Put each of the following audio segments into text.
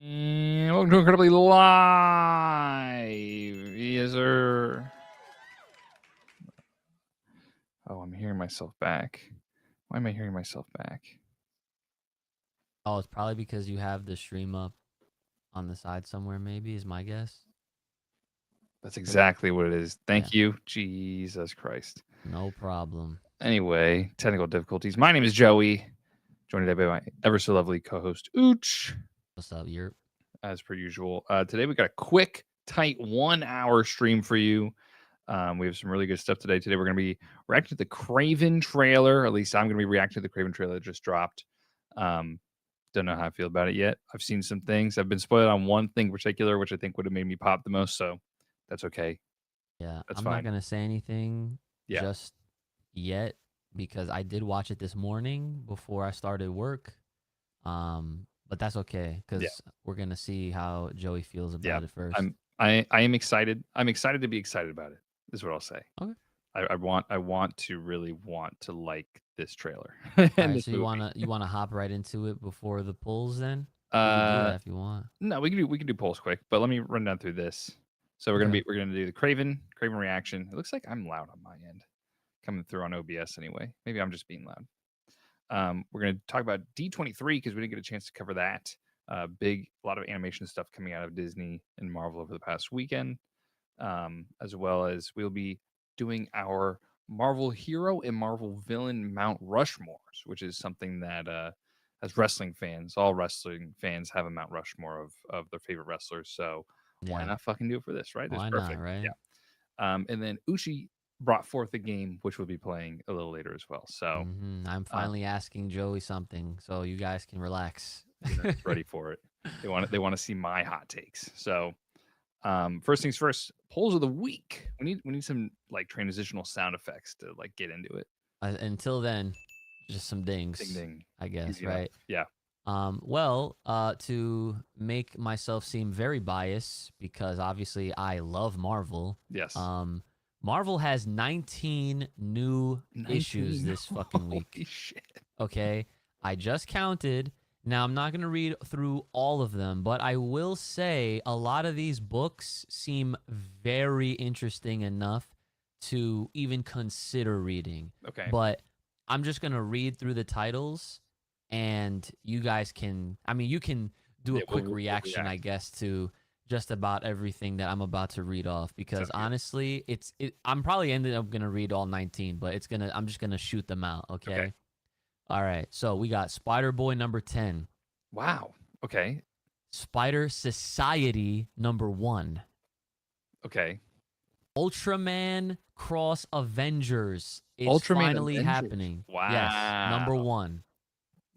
And welcome to Incredibly Live. Yes, sir. Oh, I'm hearing myself back. Why am I hearing myself back? Oh, it's probably because you have the stream up on the side somewhere, maybe, is my guess. That's exactly what it is. Thank Yeah. you. Jesus Christ. No problem. Anyway, technical difficulties. My name is Joey, joined today by my ever so lovely co-host, Uch, What's up, Yerp? as per usual. Today we got a quick, tight 1 hour stream for you. We have some really good stuff today. Today we're going to be reacting to the Kraven trailer. At least I'm going to be reacting to the Kraven trailer that just dropped. Don't know how I feel about it yet. I've seen some things. I've been spoiled on one thing in particular, which I think would have made me pop the most. So that's okay. Yeah, That's I'm fine. not going to say anything Yeah. just yet because I did watch it this morning before I started work. But that's okay because we're going to see how Joey feels about it first. I am excited. I'm excited to be excited about it, is what I'll say. Okay. I want to really want to like this trailer. All right, so you wanna hop right into it before the polls then? We can do that if you want. No, we can do polls quick, but let me run down through this. So we're gonna do the Kraven reaction. It looks like I'm loud on my end, coming through on OBS anyway. Maybe I'm just being loud. We're gonna talk about D23 because we didn't get a chance to cover that. A lot of animation stuff coming out of Disney and Marvel over the past weekend, as well as we'll be doing our Marvel hero and Marvel villain Mount Rushmores, which is something that as wrestling fans, all wrestling fans have a Mount Rushmore of their favorite wrestlers. So why not fucking do it for this, right? Why not, right? Yeah. And then Uchi brought forth a game which we'll be playing a little later as well. So I'm finally asking Joey something, so you guys can relax. Ready for it. They want to see my hot takes. So first things first, polls of the week. We need some like transitional sound effects to like get into it. Until then, just some dings. Ding ding. I guess, Easy right? Enough. Yeah. Well, to make myself seem very biased, because obviously I love Marvel. Yes. Marvel has 19 new 19? Issues this fucking week. Holy shit. Okay, I just counted. Now, I'm not going to read through all of them, but I will say a lot of these books seem very interesting enough to even consider reading. Okay. But I'm just going to read through the titles, and you guys can, you can do a quick reaction, I guess, to just about everything that I'm about to read off, because honestly, I'm probably ended up going to read all 19, but I'm just going to shoot them out, okay? All right, so we got Spider-Boy number 10. Wow. Okay. Spider Society number 1. Okay. Ultraman Cross Avengers is finally happening. Wow. Yes, number 1.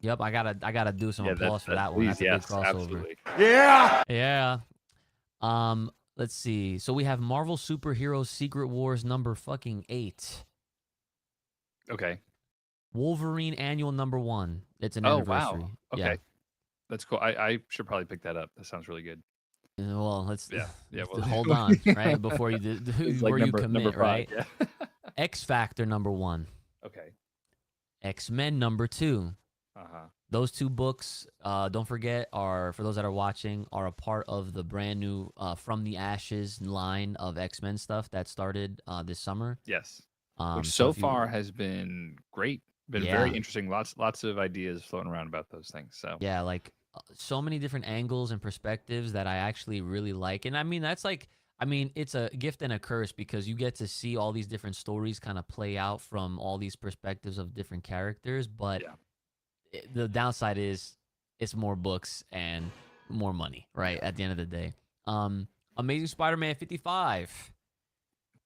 Yep, I gotta do some applause for that one. That's a big crossover. Absolutely. Yeah. Yeah. Let's see. So we have Marvel Superheroes Secret Wars number fucking 8. Okay. Wolverine Annual number 1. It's an anniversary. Wow. Okay. Yeah. That's cool. I should probably pick that up. That sounds really good. Well, let's hold on, right? Before you you commit, right? Yeah. X Factor number 1. Okay. X-Men number 2. Uh-huh. Those two books, don't forget, are, for those that are watching, are a part of the brand new From the Ashes line of X-Men stuff that started this summer. Yes. Which so far has been great. Been very interesting. Lots of ideas floating around about those things. So yeah, like so many different angles and perspectives that I actually really like. And that's like, it's a gift and a curse, because you get to see all these different stories kind of play out from all these perspectives of different characters. But the downside is it's more books and more money, right? At the end of the day. Amazing Spider-Man 55.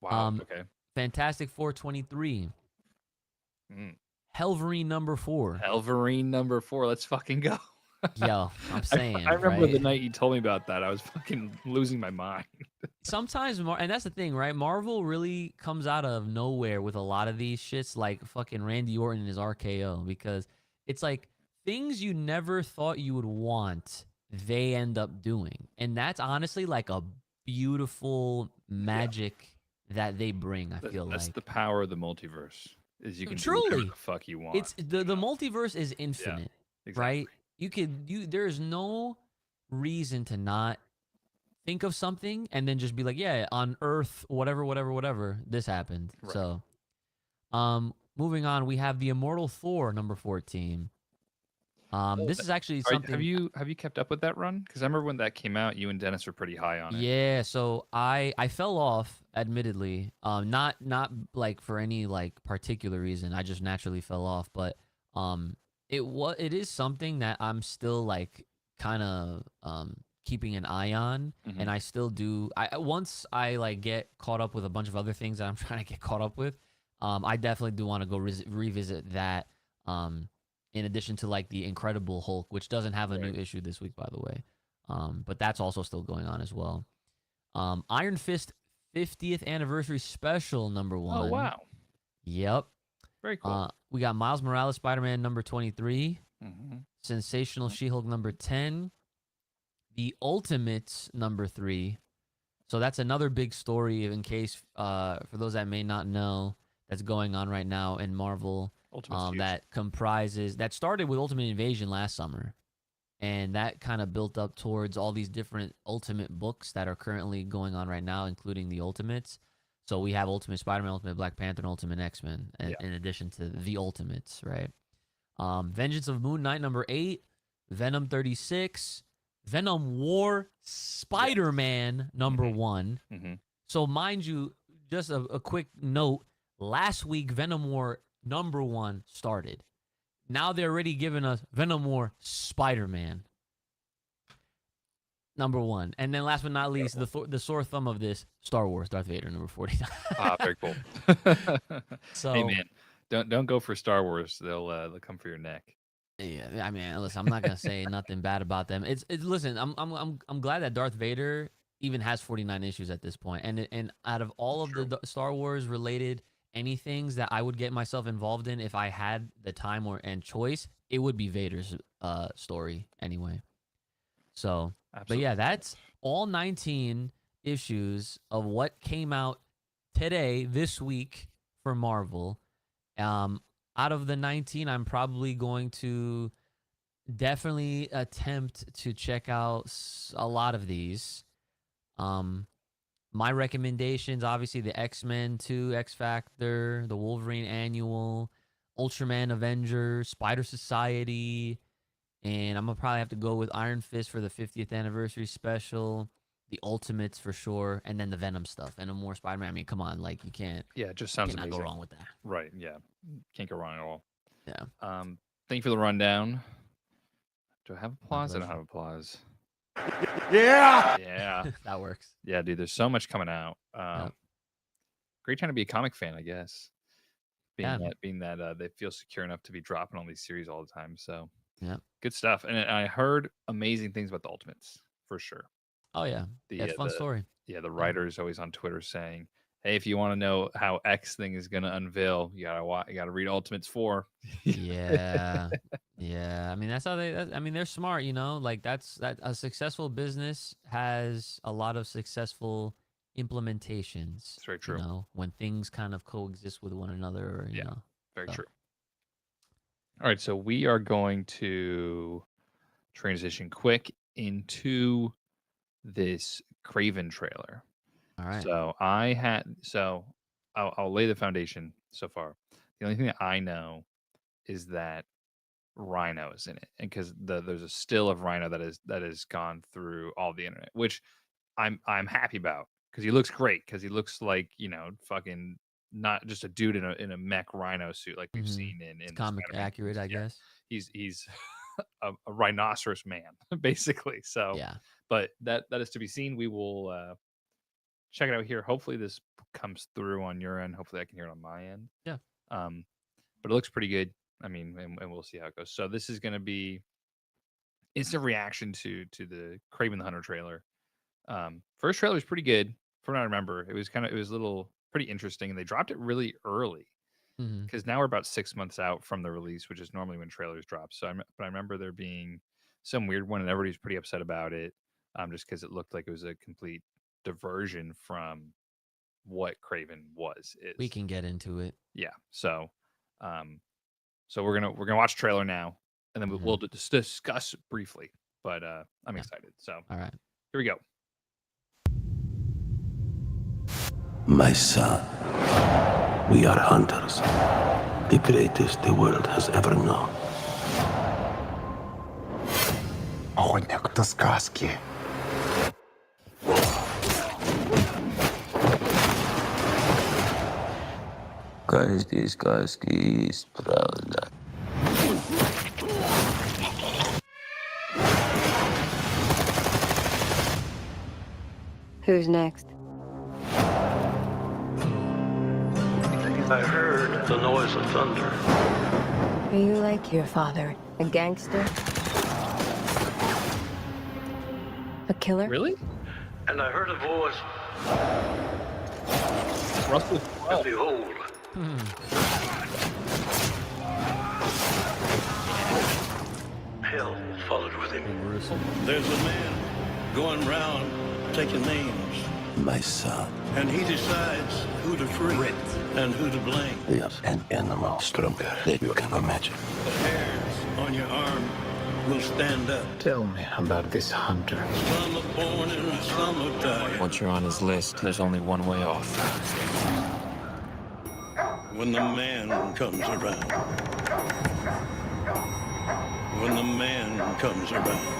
Wow. Okay. Fantastic Four 23. Helverine number 4. Helverine number 4. Let's fucking go. Yo, I'm saying. I remember the night you told me about that. I was fucking losing my mind. Sometimes, and that's the thing, right? Marvel really comes out of nowhere with a lot of these shits, like fucking Randy Orton and his RKO, because it's like things you never thought you would want, they end up doing. And that's honestly like a beautiful magic that they bring, I feel like. That's the power of the multiverse. Is you can truly do whatever the fuck you want. It's the multiverse is infinite, right? There's no reason to not think of something and then just be like, yeah, on Earth, whatever, this happened. Right. So, moving on, we have the Immortal Thor number 14. Oh, This is actually have something. you kept up with that run? Because I remember when that came out, you and Dennis were pretty high on it. Yeah, so I fell off, admittedly. Not like for any like particular reason. I just naturally fell off, but it is something that I'm still like kind of keeping an eye on, Hmm. and I still do. I once I like get caught up with a bunch of other things that I'm trying to get caught up with. I definitely do want to go revisit that. In addition to like the Incredible Hulk, which doesn't have a new Right. issue this week, by the way. But that's also still going on as well. Iron Fist 50th anniversary special number Oh, 1. wow. Yep. Very cool. We got Miles Morales Spider Man number 23. Hmm. Sensational She Hulk number 10. The Ultimates number 3. So that's another big story in case, for those that may not know, that's going on right now in Marvel. Ultimate's huge. That started with Ultimate Invasion last summer. And that kind of built up towards all these different Ultimate books that are currently going on right now, including the Ultimates. So we have Ultimate Spider-Man, Ultimate Black Panther, and Ultimate X-Men, Yeah. in addition to the Ultimates, right? Vengeance of Moon Knight number 8, Venom 36, Venom War Spider-Man number Hmm. 1. Hmm. So mind you, just a quick note, last week Venom War number 1 started. Now they're already giving us Venom War Spider-Man number 1, and then last but not least, the sore thumb of this, Star Wars Darth Vader number 49. Ah, very cool. Hey So man, don't go for Star Wars. They'll come for your neck. yeah, I mean, listen, I'm not gonna say nothing bad about them. It's listen, I'm glad that Darth Vader even has 49 issues at this point, and out of all That's of the true. Star Wars related anythings that I would get myself involved in if I had the time and choice, it would be Vader's story anyway. So, but Absolutely. yeah, that's all 19 issues of what came out today, this week for Marvel. Um, Out of the 19, I'm probably going to definitely attempt to check out a lot of these. Um, my recommendations, obviously, the X-Men 2, X Factor, the Wolverine Annual, Ultraman Avenger, Spider Society, and I'm gonna probably have to go with Iron Fist for the 50th anniversary special, the Ultimates for sure, and then the Venom stuff, and more Spider-Man. I mean, come on, like Yeah, it just sounds cannot go amazing. wrong with that. Right. Yeah. Can't go wrong at all. Yeah, Thank you for the rundown. Do I have my applause? I don't pleasure. have applause. Yeah. Yeah. That works. Yeah, dude. There's so much coming out. Yeah, Great time to be a comic fan, I guess. yeah, Being that they feel secure enough to be dropping all these series all the time. So yeah. good stuff. And I heard amazing things about the Ultimates for sure. Oh yeah, yeah. The It's a fun story. the Yeah, writer is always on Twitter saying, "Hey, if you want to know how X thing is gonna unveil, you gotta read Ultimates 4." yeah, yeah. I mean, that's how I mean, they're smart, you know. Like that. A successful business has a lot of successful implementations. It's very You true. know, when things kind of coexist with one another, or you Yeah, know. very So, true. All right, so we are going to transition quick into this Kraven trailer. all right. So I'll lay the foundation so far. The only thing that I know is that Rhino is in it, and because there's a still of Rhino that has gone through all the internet, which I'm happy about because he looks great because he looks like fucking not just a dude in a mech Rhino suit like we've Mm-hmm. seen It's in the comic Spider-Man accurate, games. I Yeah, guess. he's a rhinoceros man basically. So, Yeah. but that is to be seen. We will check it out here. Hopefully this comes through on your end. Hopefully I can hear it on my end. Yeah. Um, but it looks pretty good. I mean, and we'll see how it goes. So this is going to be instant reaction to the Kraven the Hunter trailer. First trailer was pretty good. From what I remember, it was a little pretty interesting, and they dropped it really early Mm-hmm. because now we're about 6 months out from the release, which is normally when trailers drop. But I remember there being some weird one, and everybody's pretty upset about it, just because it looked like it was a complete diversion from what Kraven We is. can get into it. Yeah. Um, so we're gonna watch trailer now, and then Mm-hmm. we'll just discuss briefly. but I'm Yeah. excited. So All right. here we go. My son, we are hunters, the greatest the world has ever known. Охотник до сказки. Каждой сказки есть правда. Who's next? I heard the noise of thunder. Are you like your father? A gangster? A killer? Really? And I heard a voice, Russell and behold, hell followed with him. There's a man going round taking names, My son, and he decides who to free and who to blame. yes, an animal stronger than you can imagine. The hairs on your arm will stand up. Tell me about this hunter. Some are born and some are dying. Once you're on his list, there's only one way off. When the man comes around. When the man comes around.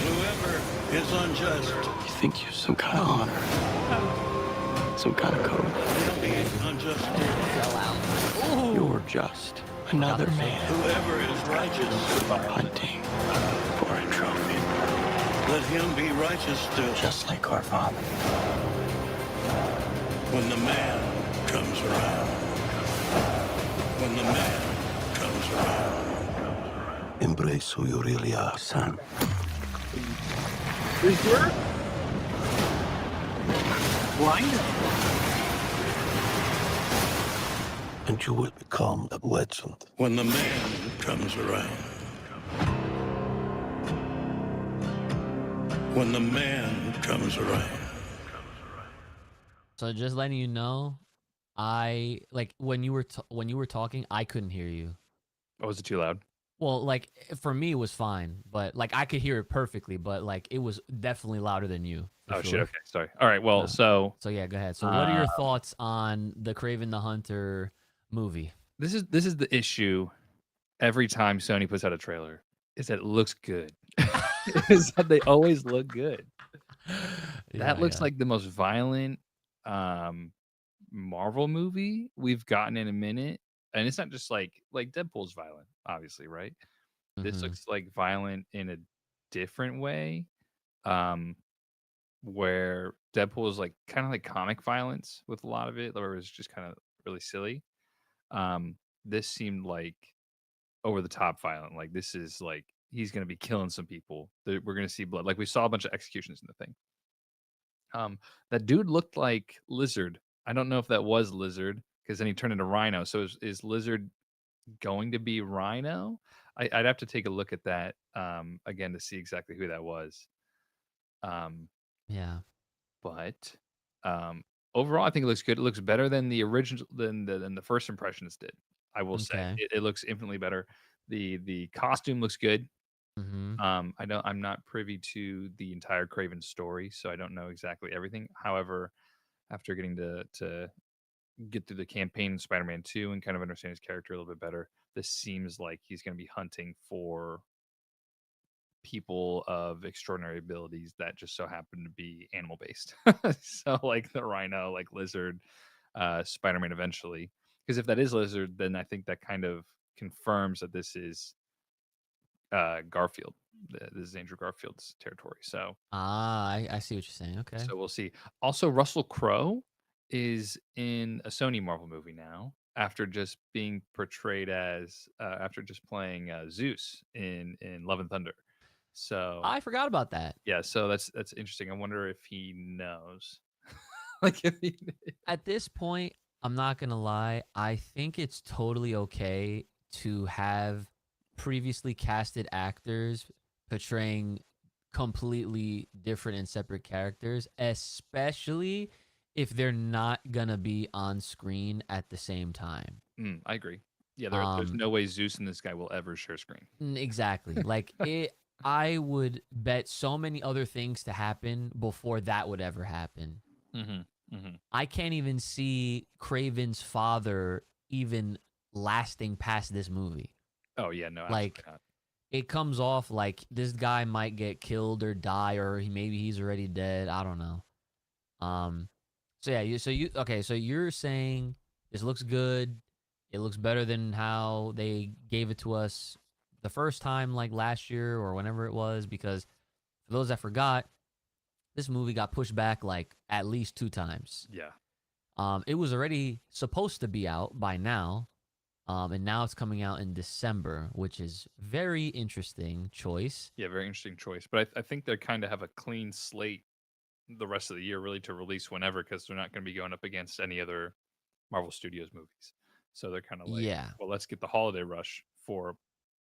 Whoever is unjust, You think you're some kind of honor? Some kind of code? will be unjust. You're just another man Whoever is righteous, hunting for a trophy. let him be righteous still. Just like our father. When the man comes around. When the man comes around. Embrace who you really are, son. And you will become a legend. When the man comes around. When the man comes around. So just letting you know, I like when you were talking, I couldn't hear you. Oh, was it too loud? Well, like for me it was fine, but like I could hear it perfectly, but like it was definitely louder than you. for Oh shit. sure. Okay, sorry. All right. Well, No. so So yeah, go ahead. So what are your thoughts on the Kraven the Hunter movie? this is the issue. Every time Sony puts out a trailer, is that it looks good. Is that they always look good. That looks like the most violent Marvel movie we've gotten in a minute. And it's not just like Deadpool's violent, obviously, right? This Mhm. looks like violent in a different way. Where Deadpool is like kind of like comic violence with a lot of it, or it's just kind of really silly. This seemed like over the top violent. Like this is like he's gonna be killing some people. We're gonna see blood. Like we saw a bunch of executions in the thing. That dude looked like Lizard. I don't know if that was Lizard because then he turned into Rhino. So is Lizard going to be Rhino? I'd have to take a look at that again to see exactly who that was. Yeah. But overall, I think it looks good. It looks better than the original than the first impressions did. I will say Okay. it looks infinitely better. The costume looks good. Mm-hmm. I'm not privy to the entire Craven story, so I don't know exactly everything. However, after getting to get through the campaign in Spider-Man 2 and kind of understand his character a little bit better, this seems like he's going to be hunting for people of extraordinary abilities that just so happen to be animal based. So like the Rhino, like Lizard, Spider-Man eventually. Because if that is Lizard, then I think that kind of confirms that this is Garfield. This is Andrew Garfield's territory. So I see what you're saying. Okay. so we'll see. Also, Russell Crowe is in a Sony Marvel movie now after just being portrayed as after just playing Zeus in Love and Thunder. So I forgot about that. yeah, so that's interesting. I wonder if he knows. Like if he At this point, I'm not gonna lie. I think it's totally okay to have previously casted actors portraying completely different and separate characters, especially if they're not gonna be on screen at the same time. I agree. Yeah, there's Um, no way Zeus and this guy will ever share screen. exactly. Like it, I would bet so many other things to happen before that would ever happen. I can't even see Craven's father even lasting past this movie. Oh yeah, no, absolutely Like not. it comes off like this guy might get killed or die, or maybe he's already dead. I don't know. Um, so yeah, so you're saying this looks good. It looks better than how they gave it to us the first time, like last year or whenever it was. Because for those that forgot, this movie got pushed back like at least 2 times. Yeah. It was already supposed to be out by now, and now it's coming out in December, which is very interesting choice. Yeah, very interesting choice. But I think they kind of have a clean slate the rest of the year, really, to release whenever, because they're not going to be going up against any other Marvel Studios movies. So they're kind of like, Yeah, well, let's get the holiday rush for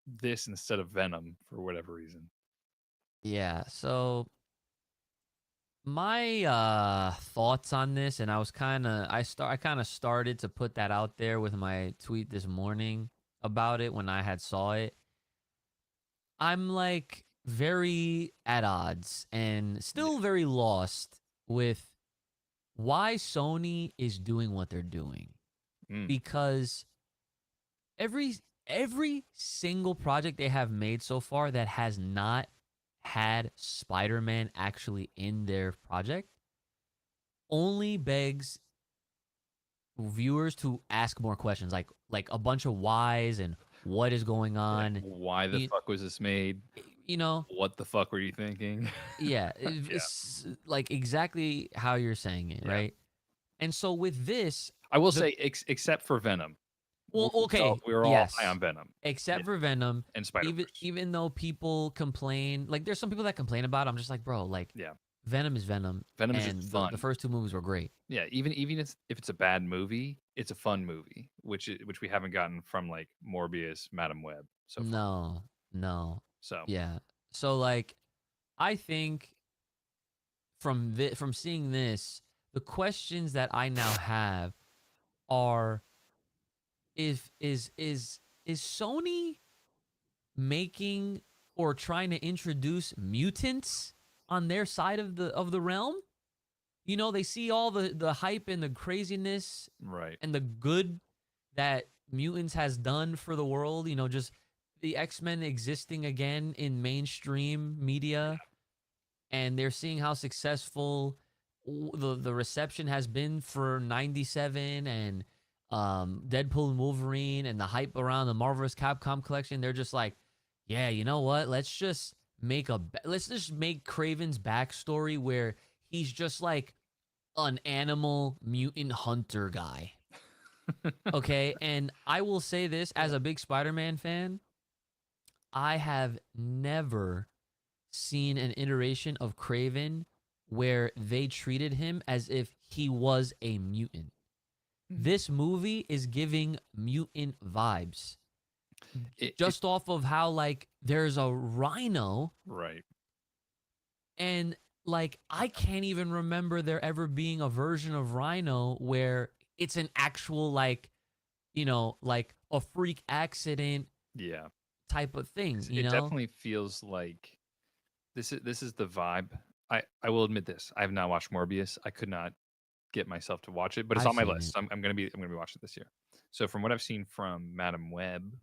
this instead of Venom for whatever reason. yeah. So my thoughts on this, and I kind of started to put that out there with my tweet this morning about it when I had saw it. I'm like very at odds and still very lost with why Sony is doing what they're doing, Mm. because every every single project they have made so far that has not had Spider-Man actually in their project only begs viewers to ask more questions, like a bunch of whys and what is going on. Why the You, fuck was this made? you know, What the fuck were you thinking? yeah, it's like exactly how you're saying it, Yeah. right? And so with this, I will say, except for Venom. well, okay, We were all yes, high on Venom except for Venom, and Spider-Verse. even though people complain, like there's some people that complain about it, I'm just like, bro, like Yeah. Venom is Venom. Venom is and just the fun. first 2 movies were great. Yeah, even if it's a bad movie, it's a fun movie, which we haven't gotten from like Morbius, Madam Web. So far. No. So Yeah. So like I think from seeing this, the questions that I now have are, if is Sony making or trying to introduce mutants on their side of the realm? You know, they see all the hype and the craziness right. and the good that mutants has done for the world, you know, just the X-Men existing again in mainstream media, and they're seeing how successful the reception has been for 97 and Deadpool and Wolverine and the hype around the Marvelous Capcom collection. They're just like, yeah, you know what? Let's just make Kraven's backstory where he's just like an animal mutant hunter guy. Okay, and I will say this as a big Spider-Man fan, I have never seen an iteration of Kraven where they treated him as if he was a mutant. This movie is giving mutant vibes. Just off of how like there's a rhino, right. and like I can't even remember there ever being a version of Rhino where it's an actual like, you know, like a freak accident Yeah. type of thing, you It know? definitely feels like this is the vibe. I will admit this. I have not watched Morbius. I could not get myself to watch it, but it's I've on my seen list. it. I'm gonna be watching it this year. So from what I've seen from Madam Web,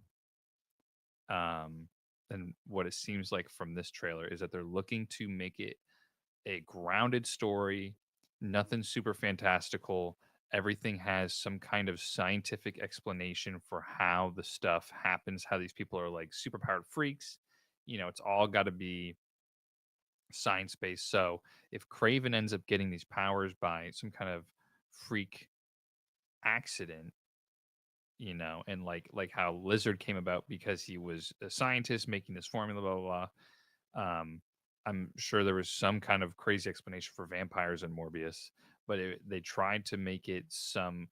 and what it seems like from this trailer is that they're looking to make it a grounded story, nothing super fantastical. Everything has some kind of scientific explanation for how the stuff happens, how these people are like superpowered freaks. You know, it's all got to be science based. So if Craven ends up getting these powers by some kind of freak accident, you know, and like how Lizard came about because he was a scientist making this formula, blah blah blah. I'm sure there was some kind of crazy explanation for vampires in Morbius, but they tried to make it some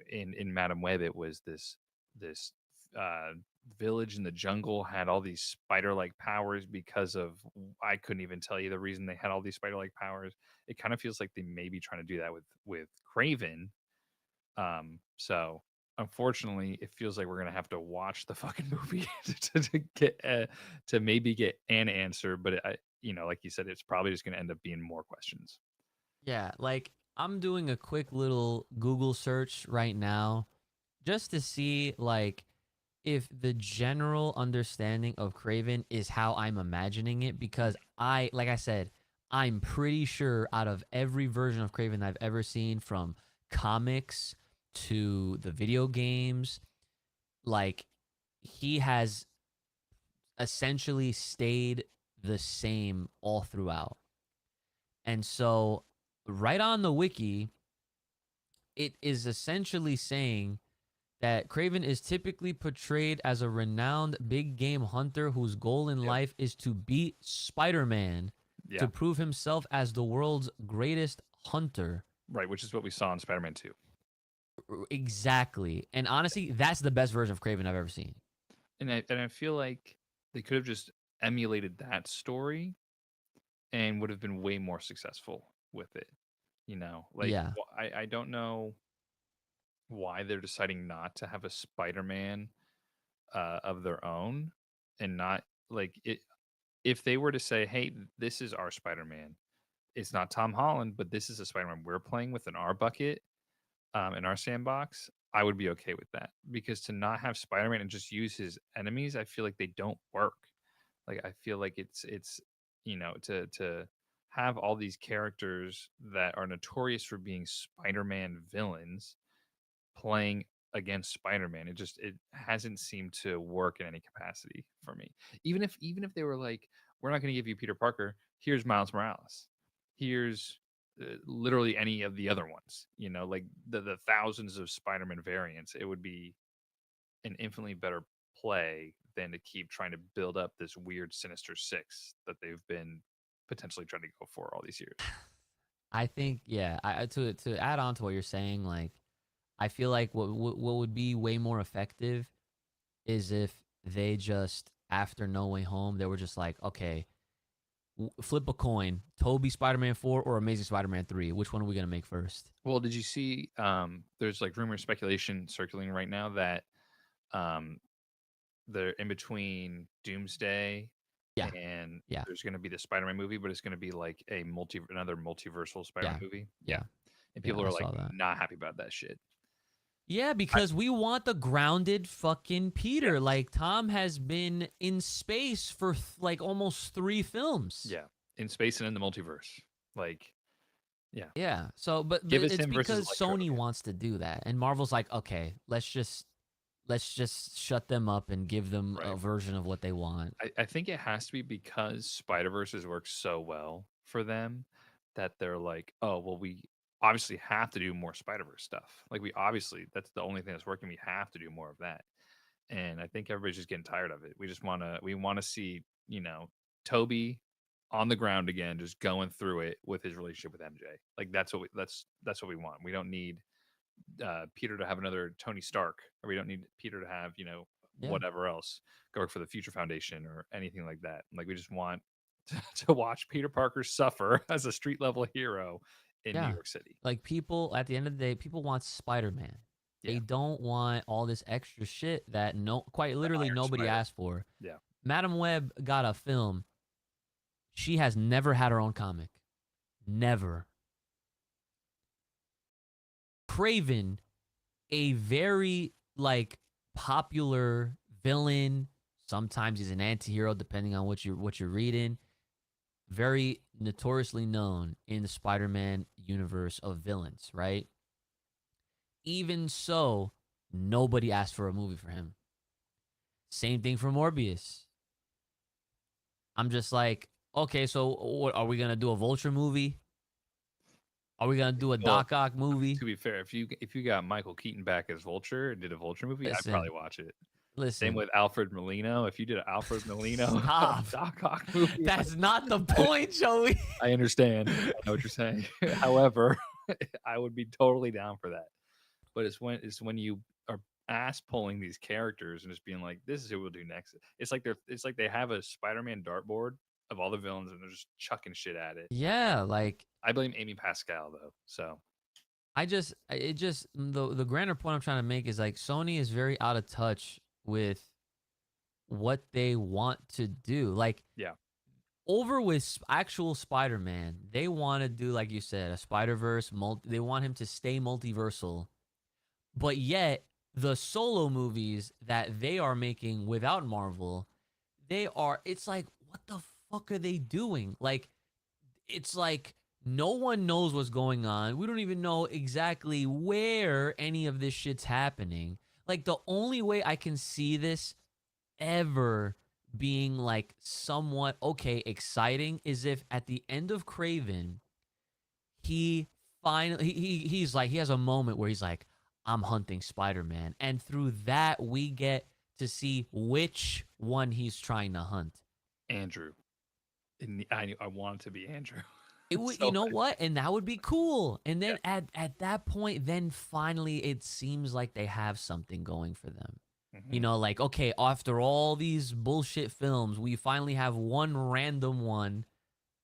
in Madam Web. It was this village in the jungle had all these spider-like powers because of I couldn't even tell you the reason they had all these spider-like powers. It kind of feels like they may be trying to do that with Kraven. So unfortunately, it feels like we're gonna have to watch the fucking movie to get to maybe get an answer. But like you said, it's probably just gonna end up being more questions. Yeah, like I'm doing a quick little Google search right now just to see like if the general understanding of Kraven is how I'm imagining it, because like I said, I'm pretty sure out of every version of Kraven I've ever seen, from comics to the video games, like he has essentially stayed the same all throughout. And so right on the wiki, it is essentially saying that Kraven is typically portrayed as a renowned big game hunter whose goal in life is to beat Spider-Man to prove himself as the world's greatest hunter. Right, which is what we saw in Spider-Man 2. Exactly. And honestly, that's the best version of Kraven I've ever seen. And I feel like they could have just emulated that story and would have been way more successful with it. I don't know why they're deciding not to have a Spider-Man of their own, and not like it. If they were to say, "Hey, this is our Spider-Man," it's not Tom Holland, but this is a Spider-Man we're playing with in our bucket, in our sandbox, I would be okay with that. Because to not have Spider-Man and just use his enemies, I feel like they don't work. Like I feel like it's to have all these characters that are notorious for being Spider-Man villains playing against Spider-Man. It hasn't seemed to work in any capacity for me. Even if they were like, we're not going to give you Peter Parker, here's Miles Morales, here's literally any of the other ones, like the thousands of Spider-Man variants, it would be an infinitely better play than to keep trying to build up this weird Sinister Six that they've been potentially trying to go for all these years. I think, to add on to what you're saying, like I feel like what would be way more effective is if they just, after No Way Home, they were just like, okay, flip a coin, Tobey Spider-Man 4 or Amazing Spider-Man 3. Which one are we going to make first? Well, did you see there's like rumor speculation circulating right now that they're in between Doomsday and there's going to be the Spider-Man movie, but it's going to be like another multiversal Spider-Man movie. Yeah. And people are like not happy about that shit. Yeah, because we want the grounded fucking Peter. Yeah. Like Tom has been in space for like almost 3 films. Yeah, in space and in the multiverse. Like, yeah. Yeah. So, but it's because Sony wants to do that, and Marvel's like, okay, let's just shut them up and give them a version of what they want. I think it has to be because Spider-Verse has worked so well for them that they're like, oh, well, we obviously have to do more Spider-Verse stuff. Like that's the only thing that's working. We have to do more of that. And I think everybody's just getting tired of it. We want to see, Toby on the ground again, just going through it with his relationship with MJ. Like that's what we want. We don't need Peter to have another Tony Stark, or we don't need Peter to have, whatever else, go work for the Future Foundation or anything like that. Like we just want to watch Peter Parker suffer as a street level hero in New York City. Like people, at the end of the day, people want Spider-Man. Yeah. They don't want all this extra shit that quite literally nobody asked for. Yeah. Madam Web got a film. She has never had her own comic. Never. Kraven, a very like popular villain. Sometimes he's an anti-hero depending on what you're reading. Very notoriously known in the Spider-Man universe of villains, right? Even so, nobody asked for a movie for him. Same thing for Morbius. I'm just like, okay, so are we going to do a Vulture movie? Are we going to do a Doc Ock movie? To be fair, if you got Michael Keaton back as Vulture and did a Vulture movie, I'd probably watch it. Listen. Same with Alfred Molino. If you did an Alfred Molino Doc Ock movie, that's not the point, Joey. I understand. I know what you're saying. However, I would be totally down for that. But it's when you are ass pulling these characters and just being like, "This is who we'll do next." It's like they have a Spider-Man dartboard of all the villains and they're just chucking shit at it. Yeah, like I blame Amy Pascal though. So the grander point I'm trying to make is like Sony is very out of touch with what they want to do. Like, yeah, over with actual Spider-Man, they want to do, like you said, a Spider-Verse. They want him to stay multiversal, but yet the solo movies that they are making without Marvel, it's like, what the fuck are they doing? Like, it's like no one knows what's going on. We don't even know exactly where any of this shit's happening. Like, the only way I can see this ever being like somewhat okay exciting is if at the end of Kraven he finally he's like, he has a moment where he's like, I'm hunting Spider-Man, and through that we get to see which one he's trying to hunt. Andrew. I want it to be Andrew. It would, So you know bad. what? And that would be cool. And then at that point, then finally it seems like they have something going for them. You know, like, okay, after all these bullshit films, we finally have one random one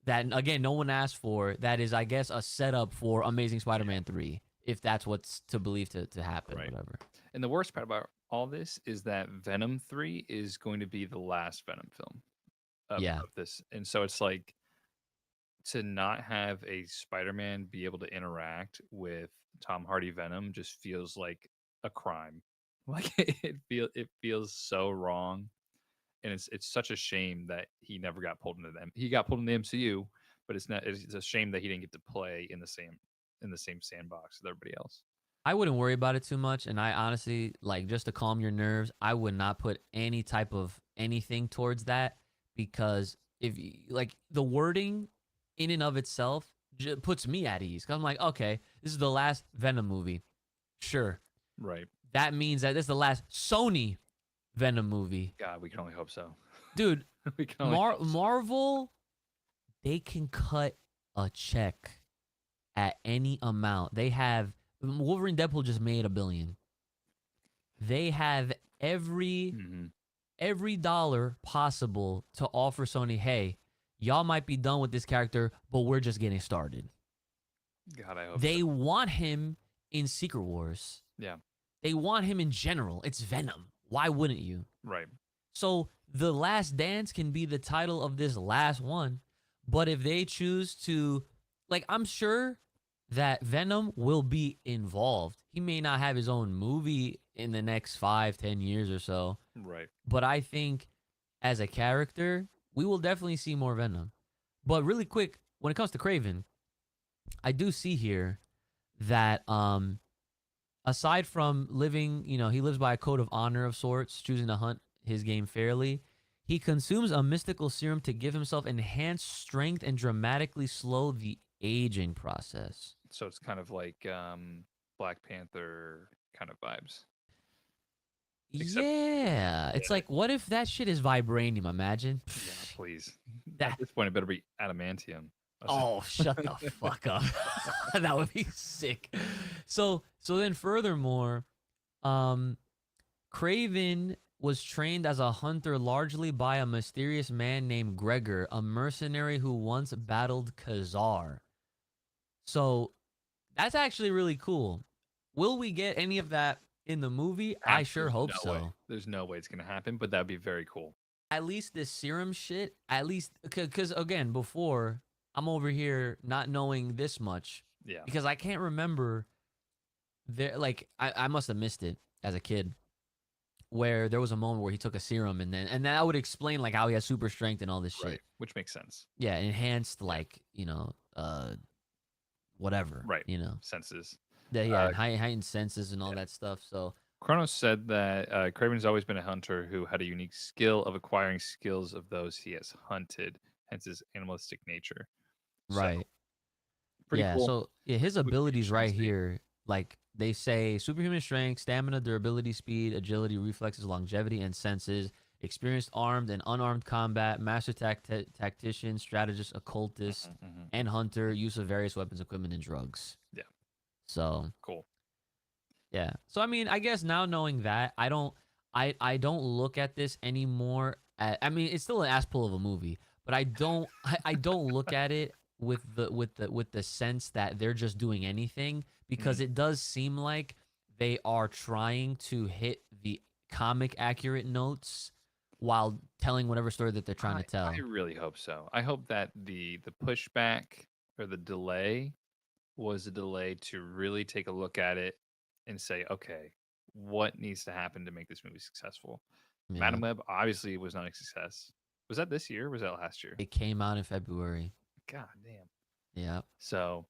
that, again, no one asked for, that is, I guess, a setup for Amazing Spider-Man 3, if that's what's to believe to happen, Right. whatever. And the worst part about all this is that Venom 3 is going to be the last Venom film of this. And so it's like, to not have a Spider-Man be able to interact with Tom Hardy Venom just feels like a crime. Like it feels so wrong, and it's such a shame that he never got pulled into them. He got pulled in the MCU, but it's a shame that he didn't get to play in the same sandbox with everybody else. I wouldn't worry about it too much, and I honestly, like, just to calm your nerves, I would not put any type of anything towards that, because if like the wording in and of itself puts me at ease. 'Cause I'm like, okay, this is the last Venom movie. Sure. Right. That means that this is the last Sony Venom movie. God, we can only hope so. Dude, We can only hope so. Marvel, they can cut a check at any amount. They have Wolverine Deadpool just made $1 billion. They have every dollar possible to offer Sony, hey, y'all might be done with this character, but we're just getting started. God, I hope They so. want him in Secret Wars. Yeah. They want him in general. It's Venom. Why wouldn't you? Right. So The Last Dance can be the title of this last one. But if they choose to, like, I'm sure that Venom will be involved. He may not have his own movie in the next 5-10 years or so. Right. But I think as a character, we will definitely see more Venom. But really quick, when it comes to Kraven, I do see here that aside from living, you know, he lives by a code of honor of sorts, choosing to hunt his game fairly, he consumes a mystical serum to give himself enhanced strength and dramatically slow the aging process. So it's kind of like Black Panther kind of vibes. Except, yeah, it's like, what if that shit is vibranium? Imagine. yeah, please. That- At this point, it better be adamantium. Oh, shut the fuck up. That would be sick. So then furthermore, Kraven was trained as a hunter largely by a mysterious man named Gregor, a mercenary who once battled Khazar. So that's actually really cool. Will we get any of that in the movie? I sure hope no so. way. There's no way it's going to happen, but that'd be very cool. At least this serum shit, at least, because again, before, I'm over here not knowing this much. Yeah. Because I can't remember there, like, I must have missed it as a kid, where there was a moment where he took a serum and that would explain like how he has super strength and all this shit. Right. Which makes sense. Yeah, enhanced, like, you know, whatever. Right. You know. Senses. Yeah, heightened senses and all that stuff. So Kronos said that Kraven's always been a hunter who had a unique skill of acquiring skills of those he has hunted, hence his animalistic nature. right. So, pretty cool. So yeah, his Would be abilities right interesting. here, like they say, superhuman strength, stamina, durability, speed, agility, reflexes, longevity, and senses. Experienced armed and unarmed combat, master tactician, strategist, occultist, and hunter. Use of various weapons, equipment, and drugs. Yeah. So Cool. Yeah. So I mean, I guess now knowing that, I don't look at this anymore. I mean, it's still an ass pull of a movie, but I don't look at it with the sense that they're just doing anything, because it does seem like they are trying to hit the comic accurate notes while telling whatever story that they're trying to tell. I really hope so. I hope that the pushback or the delay was a delay to really take a look at it and say, okay, what needs to happen to make this movie successful? Yeah. Madam Web obviously was not a success. Was that this year? Or was that last year? It came out in February. God damn. Yeah. So,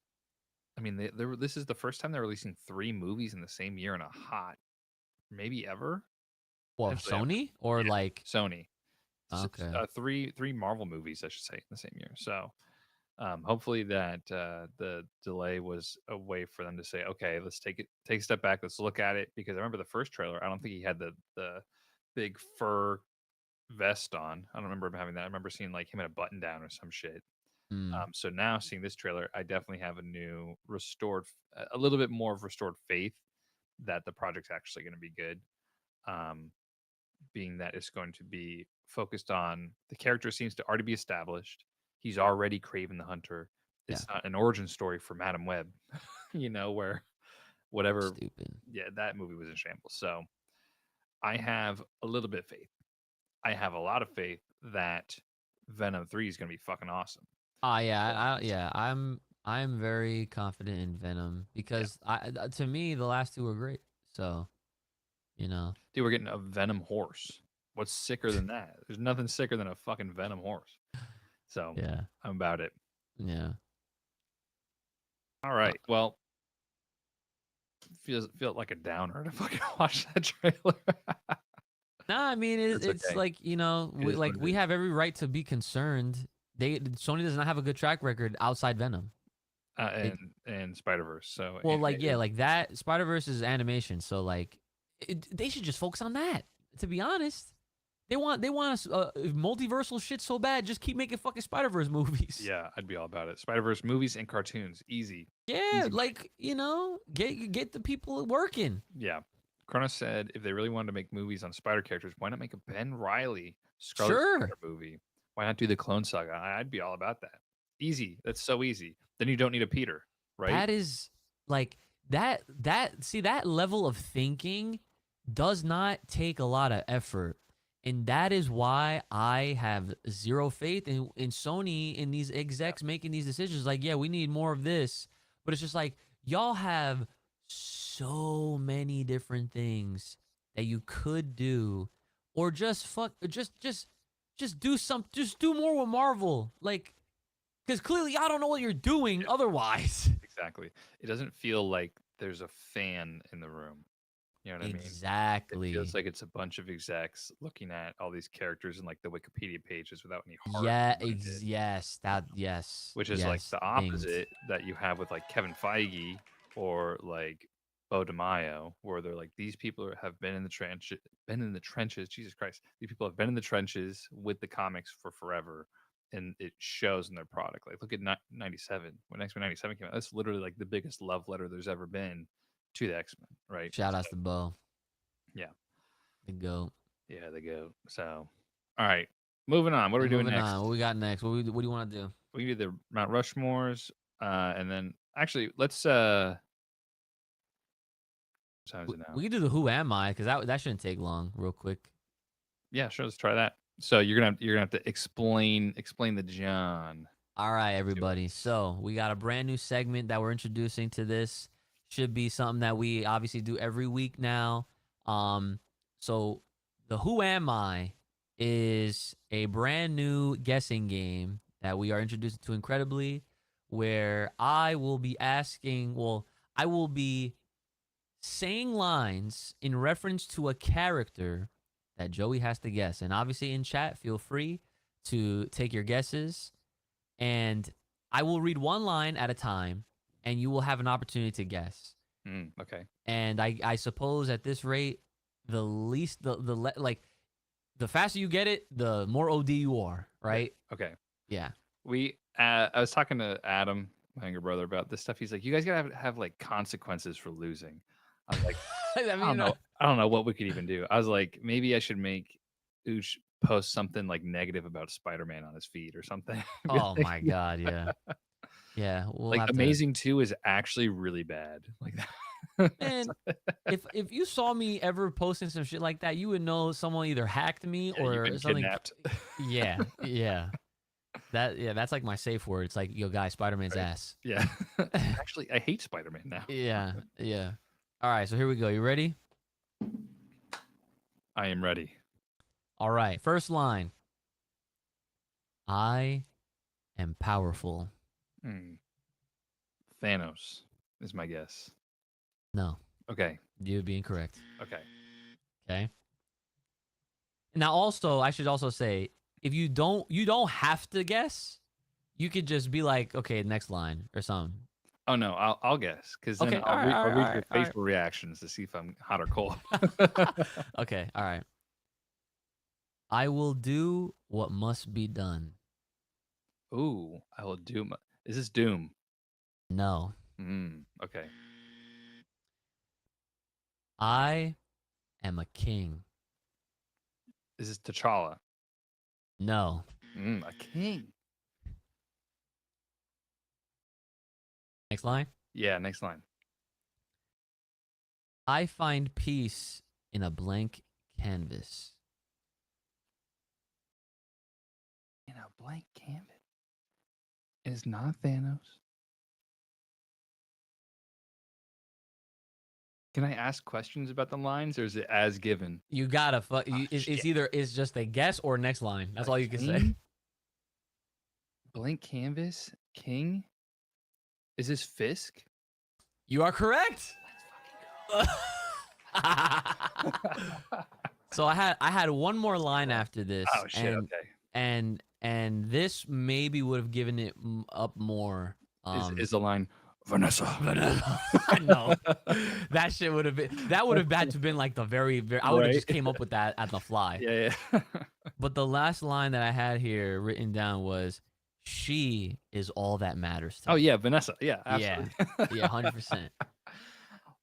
I mean, this is the first time they're releasing 3 movies in the same year in a hot, maybe ever. Well, Potentially ever. Sony or Yeah, like Sony. okay. Three Marvel movies, I should say, in the same year. So, hopefully that the delay was a way for them to say, okay, let's take a step back, let's look at it, because I remember the first trailer. I don't think he had the big fur vest on. I don't remember him having that. I remember seeing like him in a button down or some shit. So now seeing this trailer, I definitely have a little bit more of restored faith that the project's actually going to be good. Being that it's going to be focused on the character seems to already be established. He's already Kraven the Hunter. It's not an origin story for Madam Web, where whatever. Stupid. Yeah, that movie was in shambles. So I have a little bit of faith. I have a lot of faith that Venom 3 is going to be fucking awesome. I'm very confident in Venom because to me the last 2 were great. So, dude, we're getting a Venom horse. What's sicker than that? There's nothing sicker than a fucking Venom horse. So yeah, I'm about it. Yeah. All right. Well, feel like a downer to fucking watch that trailer. No, I mean it's okay. like we have every right to be concerned. Sony does not have a good track record outside Venom. And Spider-Verse. So like that Spider-Verse is animation. So like they should just focus on that. To be honest, they want multiversal shit so bad. Just keep making fucking Spider-Verse movies. Yeah, I'd be all about it. Spider-Verse movies and cartoons, easy. Yeah, easy like get the people working. Yeah. Kronos said if they really wanted to make movies on spider characters, why not make a Ben Reilly Scarlet Spider movie? Why not do the Clone Saga? I'd be all about that. Easy. That's so easy. Then you don't need a Peter, right? That is like that level of thinking does not take a lot of effort. And that is why I have zero faith in Sony, in these execs making these decisions. Like, yeah, we need more of this. But it's just like, y'all have so many different things that you could do, or just do more with Marvel, like, because clearly I don't know what you're doing otherwise. Exactly. It doesn't feel like there's a fan in the room. You know what I mean? Exactly. It feels like it's a bunch of execs looking at all these characters in like the Wikipedia pages without any heart. Yes. Which is like the opposite that you have with like Kevin Feige or like Bo DeMaio, where they're like, these people have been in the trenches. Jesus Christ, these people have been in the trenches with the comics for forever, and it shows in their product. Like, look at 97 when X-Men 97 came out. That's literally like the biggest love letter there's ever been to the X-Men, right? Shout outs to Bo. Yeah, the GOAT. Yeah, the GOAT. So, all right, moving on. What are we doing next? What we got next? What do you want to do? We do the Mount Rushmores, and then actually let's we can do the Who Am I, because that shouldn't take long. Real quick. Yeah, sure. Let's try that. So you're gonna have to explain the John. All right, everybody. So we got a brand new segment that we're introducing to this. Should be something that we obviously do every week now. So the Who Am I is a brand new guessing game that we are introducing to Incredibly, where I will be saying lines in reference to a character that Joey has to guess. And obviously in chat, feel free to take your guesses. And I will read one line at a time, and you will have an opportunity to guess. Okay. And I suppose at this rate, the faster you get it, the more OD you are, right? Okay. Yeah. I was talking to Adam, my younger brother, about this stuff. He's like, you guys gotta have like consequences for losing. I was like, I mean, I don't know. I don't know what we could even do. I was like, maybe I should make Uch post something like negative about Spider-Man on his feed or something. Be Oh like, my god, yeah. Yeah, we'll like have to. Amazing 2 is actually really bad. Like Man, if you saw me ever posting some shit like that, you would know someone either hacked me yeah, you've or been something. kidnapped. Yeah, yeah. That's like my safe word. It's like, yo, guys, Spider-Man's Right. ass. Yeah. Actually, I hate Spider-Man now. Yeah, yeah. All right, so here we go. You ready? I am ready. All right, first line. I am powerful. Hmm. Thanos is my guess. No, Okay. you'd be incorrect. Okay. Okay. Now, also, I should also say, if you don't have to guess. You could just be like, okay, next line or something. Oh no, I'll guess because then Okay, I'll read your all right. facial reactions to see if I'm hot or cold. Okay, all right. I will do what must be done. Ooh, I will do. Is this Doom? No. Okay. I am a king. Is this T'Challa? No. A king. Next line. Yeah. Next line. I find peace in a blank canvas. In a blank canvas. It's not Thanos. Can I ask questions about the lines, or is it as given? You gotta fuck. It's shit. either it's just a guess or next line. That's all you can say. King? Blank canvas, king. Is this Fisk? You are correct. So I had one more line after this. Oh shit! Okay. And this maybe would have given it up more. Is the line Vanessa? I know that shit would have had to been like the very I would have Right. just came up with that at the fly. Yeah. But the last line that I had here written down was, "She is all that matters to Oh me." yeah, Vanessa. Yeah, absolutely. Yeah, 100%.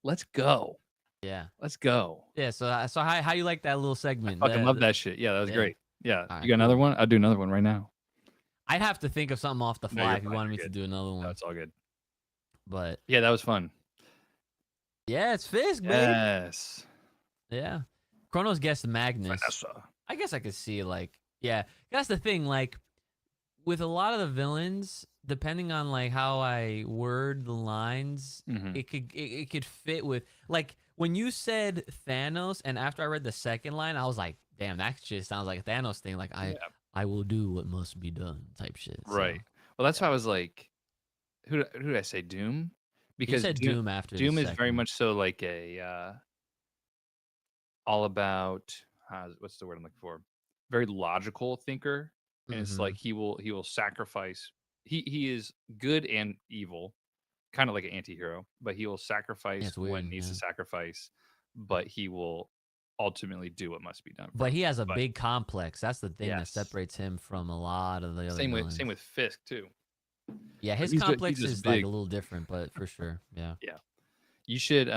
Let's go. Yeah. Let's go. Yeah. So how you like that little segment? Fucking love that shit. Yeah, that was yeah. great. Yeah. All right, You got another cool. one? I'll do another one right now. I'd have to think of something off the No, fly you're if you fine, wanted me you're to good. do another one. No, it's all good. But Yeah, that was fun. yeah, it's Fisk, baby. Yes. Yeah. Chronos guessed Magnus. Vanessa. I guess I could see like, yeah, that's the thing. Like with a lot of the villains, depending on like how I word the lines, Mhm. it could fit with like when you said Thanos, and after I read the second line, I was like, damn, that shit sounds like a Thanos thing. Like I will do what must be done type shit. So. Right. Well, that's why I was like, who did I say? Doom? You said Doom after Doom the is very second. much so like a all about what's the word I'm looking for? Very logical thinker, and it's like he will sacrifice. He is good and evil, kind of like an anti-hero, but he will sacrifice it's weird, when needs to sacrifice, but he will ultimately do what must be done. But he has a big complex. That's the thing that Yes. separates him from a lot of the other villains. Same with Fisk too. Yeah, his he's complex just is like big. a little different, but for sure, yeah. Yeah. You should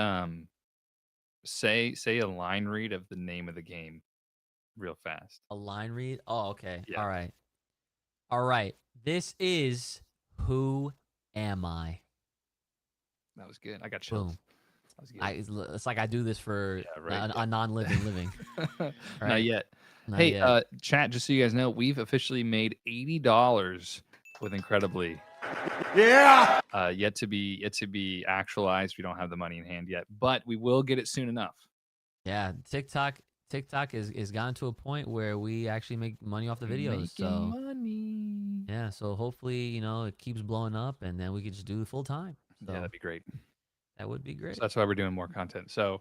say a line read of the name of the game real fast. A line read? Oh, okay. Yeah. All right. All right. This is Who Am I? That was good. I got chills. Boom. That was good. It's like I do this for a non-living living. Not Right? yet. Not Hey, yet. chat, just so you guys know, we've officially made $80 with Incredibly. Yeah! Yet to be actualized. We don't have the money in hand yet, but we will get it soon enough. Yeah, TikTok is gotten to a point where we actually make money off the videos. So Money. yeah, so hopefully, it keeps blowing up and then we could just do it full time. So Yeah, that'd be great. that would be great. So that's why we're doing more content. So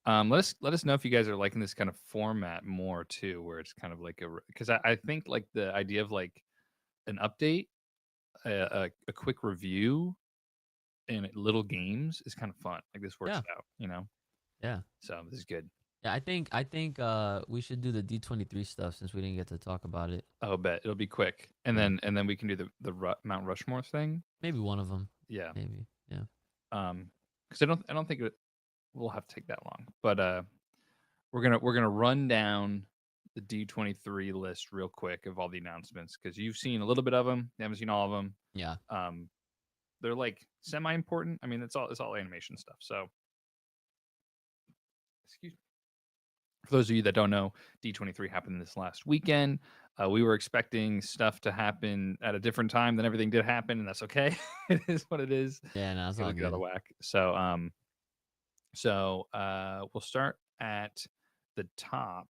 let us know if you guys are liking this kind of format more too, where it's kind of like because I think like the idea of like an update, a quick review, and little games is kind of fun. Like this works out, Yeah. So this is good. Yeah, I think we should do the D23 stuff since we didn't get to talk about it. Oh, bet it'll be quick, and then we can do the Mount Rushmore thing. Maybe one of them. Yeah. Maybe. Yeah. Because I don't think we'll have to take that long. But we're gonna run down the D23 list real quick of all the announcements because you've seen a little bit of them. You haven't seen all of them. Yeah. They're like semi-important. I mean, it's all animation stuff. So, excuse me. For those of you that don't know, D23 happened this last weekend. We were expecting stuff to happen at a different time than everything did happen, and that's okay. It is what it is. Yeah, no, it's It all was get out of good. whack. We'll start at the top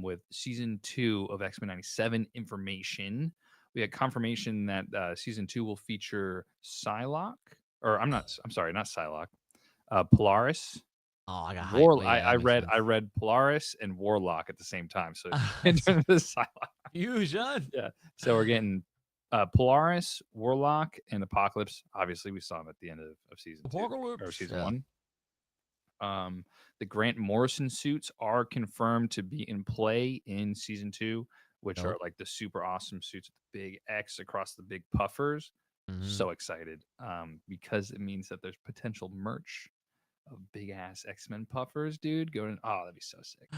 with season 2 of X-Men 97 information. We had confirmation that season 2 will feature Psylocke, or I'm sorry, not Psylocke, Polaris. Oh, I got hyped. But yeah, I that makes read sense. I read Polaris and Warlock at the same time, so in terms of Psylocke. Fusion. Yeah, so we're getting Polaris, Warlock, and Apocalypse. Obviously, we saw him at the end of season 2 or season Yeah. 1. The Grant Morrison suits are confirmed to be in play in season 2, which are Nope. like the super awesome suits with the big X across the big puffers. Mhm. So excited because it means that there's potential merch of big ass X-Men puffers, dude. Going, oh, that'd be so sick.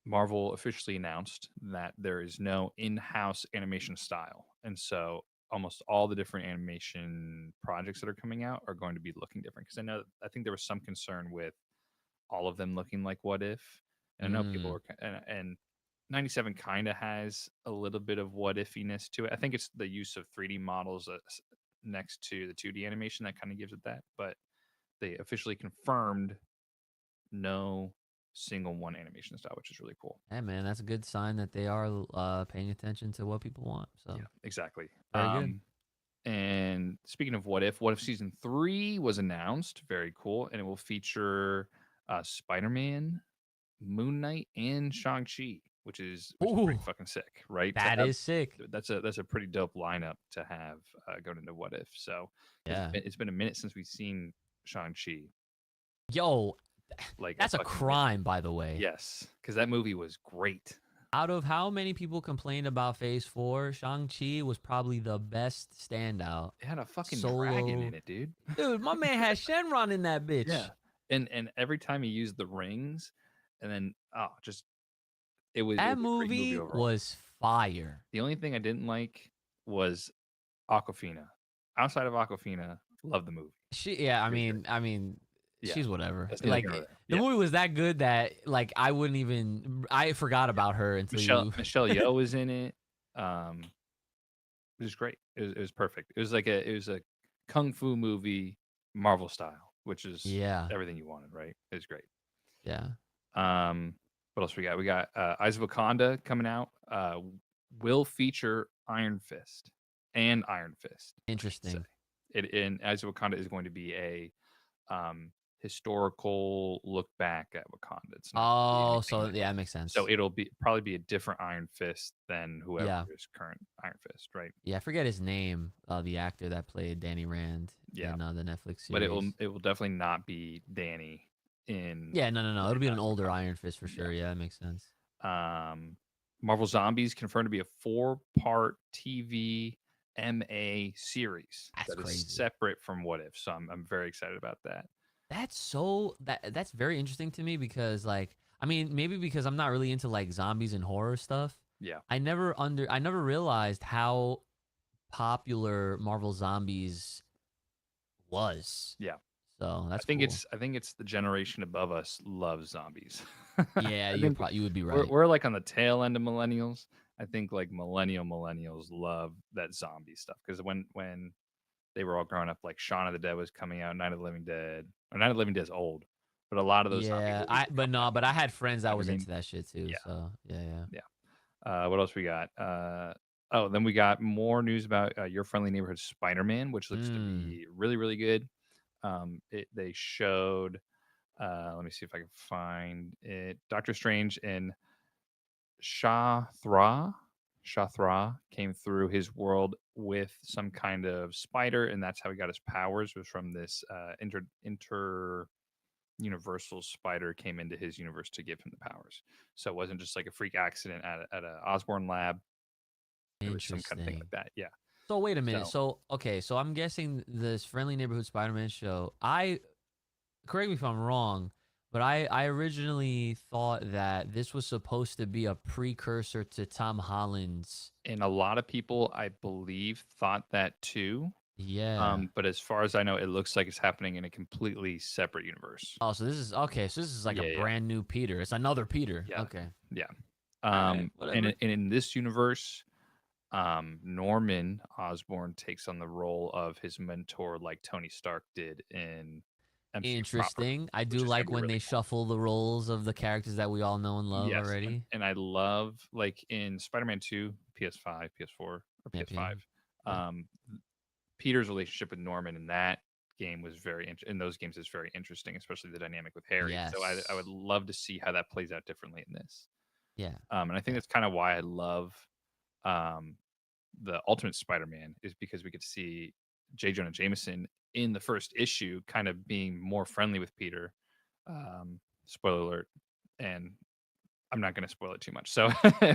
Marvel officially announced that there is no in-house animation style, and so almost all the different animation projects that are coming out are going to be looking different. Because I think there was some concern with all of them looking like What If, and I know people were, and 97 kind of has a little bit of what ifiness to it. I think it's the use of 3D models next to the 2D animation that kind of gives it that, but they officially confirmed no single one animation style, which is really cool. Hey man, that's a good sign that they are paying attention to what people want. So Yeah, exactly. very good. And speaking of What If season 3 was announced, very cool, and it will feature Spider-Man, Moon Knight, and Shang-Chi, which is pretty Ooh, fucking sick, right? That is sick. That's a pretty dope lineup to have going into What If. So Yeah. it's been a minute since we've seen Shang-Chi. Yo, Like that's a fucking crime, by the way. Yes, because that movie was great. Out of how many people complained about Phase 4, Shang-Chi was probably the best standout. It had a fucking dragon in it, dude. Dude, my man had Shenron in that bitch. Yeah. And every time he used the rings, and then it was That a great movie overall. was fire. The only thing I didn't like was Aquafina. Outside of Aquafina, love the movie. I mean, Yeah. she's whatever. That's neither Like here nor there. the Yeah. movie was that good that like I forgot about her until Michelle Yeoh was in it. It was great. It was perfect. It was a kung fu movie, Marvel style, which is everything you wanted, right? It was great. Yeah. What else we got? We got Eyes of Wakanda coming out. Will feature Iron Fist and Iron Fist. Interesting. In Eyes of Wakanda is going to be a historical look back at Wakanda. It's not that makes sense. So it'll probably be a different Iron Fist than whoever is current Iron Fist, right? Yeah, I forget his name, the actor that played Danny Rand in the Netflix series. But it will definitely not be Danny in. Yeah, no. It'll be an older Iron Fist for sure. Yeah, that makes sense. Marvel Zombies confirmed to be a 4-part TV MA series. That's crazy. Is separate from What If. So I'm very excited about that. That's very interesting to me because maybe because I'm not really into like zombies and horror stuff. Yeah. I never realized how popular Marvel Zombies was. Yeah. So that's I think it's the generation above us loves zombies. Yeah, you would be right. We're like on the tail end of millennials. I think like millennials love that zombie stuff because when they were all growing up, like Shaun of the Dead was coming out, Night of the Living Dead. Or Night of the Living Dead is old, but a lot of those. Yeah, but I had friends that was into that shit too. Yeah. So yeah. What else we got? Then we got more news about Your Friendly Neighborhood Spider-Man, which looks to be really, really good. They showed. Let me see if I can find it. Doctor Strange and Shathra came through his world with some kind of spider, and that's how he got his powers. Was from this inter universal spider came into his universe to give him the powers. So it wasn't just like a freak accident at an Osborn lab. It was some kind of thing like that. Yeah. So wait a minute. So I'm guessing this Friendly Neighborhood Spider-Man show. I correct me if I'm wrong, but I originally thought that this was supposed to be a precursor to Tom Holland's. And a lot of people, I believe, thought that too. Yeah. But as far as I know, it looks like it's happening in a completely separate universe. Oh, so this is okay. So this is like a Yeah. brand new Peter. It's another Peter. Yeah. Okay. Yeah. Alright, whatever. And in this universe, Norman Osborn takes on the role of his mentor, like Tony Stark did in MCU proper, Interesting. I which do is gonna like be when really they cool. shuffle the roles of the characters that we all know and love Yes, already. and I love like in Spider-Man 2, PS5, PS4, or Yeah, PS5. yeah. Peter's relationship with Norman in that game was in those games is very interesting, especially the dynamic with Harry. So I would Yes. love to see how that plays out differently in this. Yeah. And I think that's kind of why I love um, the Ultimate Spider-Man is because we get to see J. Jonah Jameson in the first issue kind of being more friendly with Peter. Spoiler alert, and I'm not going to spoil it too much. So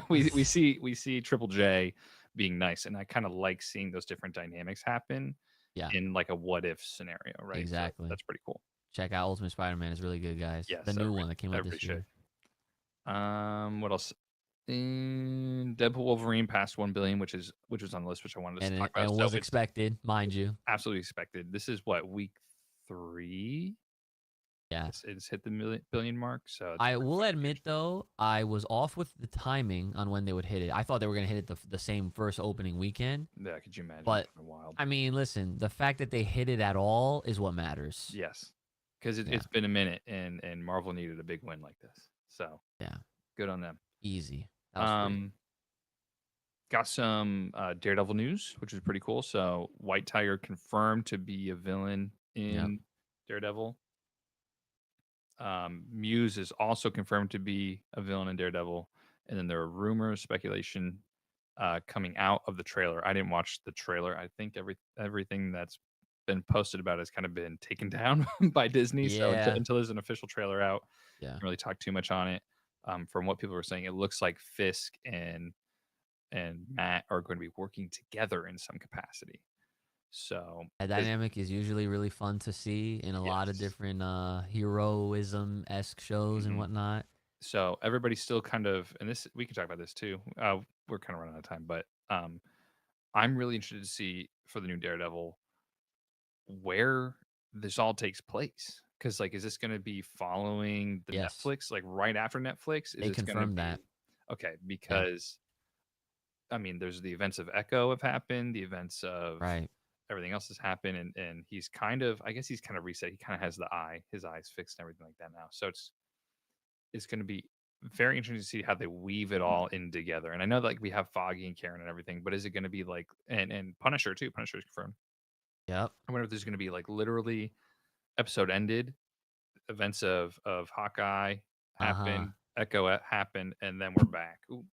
we see Triple J being nice, and I kind of like seeing those different dynamics happen Yeah. in like a what if scenario, right? So Exactly. that's pretty cool. Check out Ultimate Spider-Man. It's really good, guys. Yes, The new one that came out this year. What else? Deadpool Wolverine passed 1 billion, which was on the list, which I wanted to talk about. And So was it's expected, mind you. absolutely expected. This is what, week 3? Yeah. It's hit the billion mark. So I will admit though, I was off with the timing on when they would hit it. I thought they were gonna hit it the same first opening weekend. Yeah, could you imagine? But wild. I mean, listen, the fact that they hit it at all is what matters. Yes, because it's been a minute, and Marvel needed a big win like this. So yeah, good on them. Easy. That was free. Got some Daredevil news, which is pretty cool. So White Tiger confirmed to be a villain in Daredevil. Muse is also confirmed to be a villain in Daredevil, and then there are rumors, speculation coming out of the trailer. I didn't watch the trailer. I think everything that's been posted about has kind of been taken down by Disney. So until there's an official trailer out, I can't really talk too much on it. From what people were saying, it looks like Fisk and Matt are going to be working together in some capacity. So that dynamic is usually really fun to see in a lot of different heroism-esque shows and whatnot. So everybody's still kind of, and this we can talk about this too. We're kind of running out of time, but I'm really interested to see for the new Daredevil where this all takes place. Because like, is this going to be following the Netflix, like right after Netflix? They confirmed that. Okay, because I mean, there's the events of Echo have happened, the events of everything else has happened, and he's kind of, I guess he's kind of reset. He kind of has his eyes fixed and everything like that now. So it's going to be very interesting to see how they weave it all in together. And I know like we have Foggy and Karen and everything, but is it going to be like, and Punisher too? Punisher is confirmed. Yep. I wonder if there's going to be like literally episode ended, events of Hawkeye happened, Echo happened, and then we're back. Ooh,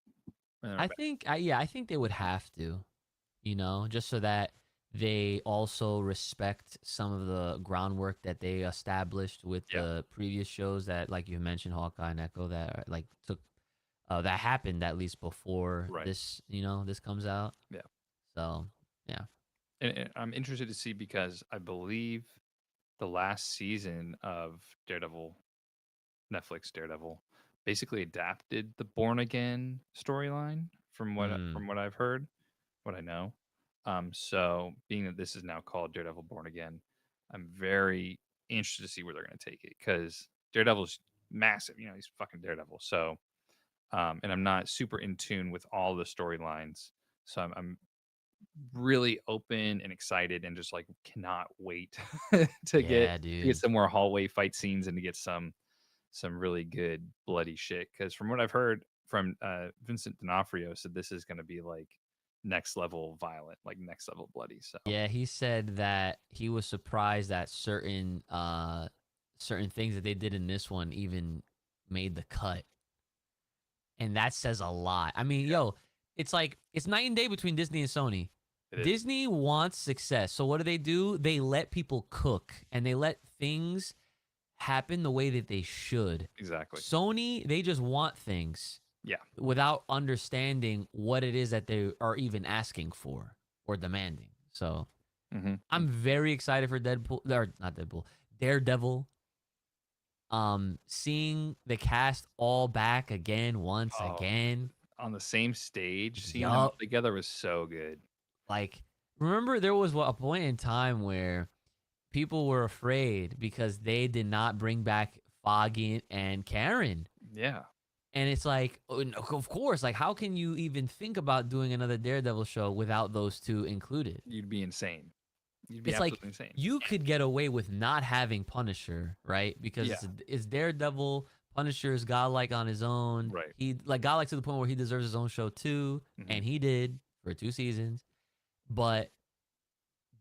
I think they would have to, just so that they also respect some of the groundwork that they established with the previous shows that, like you mentioned, Hawkeye and Echo, that like took that happened at least before this, this comes out. Yeah. So yeah. And I'm interested to see because I believe the last season of Daredevil, Netflix Daredevil, basically adapted the Born Again storyline from what I've heard, what I know. So being that this is now called Daredevil Born Again, I'm very interested to see where they're going to take it because Daredevil's massive. He's fucking Daredevil. So, and I'm not super in tune with all the storylines. So I'm really open and excited and just like cannot wait to get some more hallway fight scenes and to get some really good bloody shit. Because from what I've heard from Vincent D'Onofrio, said this is going to be like next level violent, like next level bloody. So yeah, he said that he was surprised that certain things that they did in this one even made the cut, and that says a lot. I mean, it's like it's night and day between Disney and Sony. Disney wants success, so what do? They let people cook and they let things happen the way that they should. Exactly. Sony, they just want things. Yeah. Without understanding what it is that they are even asking for or demanding. So I'm very excited for Daredevil. Seeing the cast all back again once Oh, again. on the same stage, seeing them Yup. together was so good. Like, remember there was a point in time where people were afraid because they did not bring back Foggy and Karen. Yeah. And it's like, of course, like, how can you even think about doing another Daredevil show without those two included? You'd be insane. You'd be It's like absolutely insane. you could get away with not having Punisher, right? Because it's Daredevil. Punisher is godlike on his own. Right. He like godlike to the point where he deserves his own show too, and he did for 2 seasons. But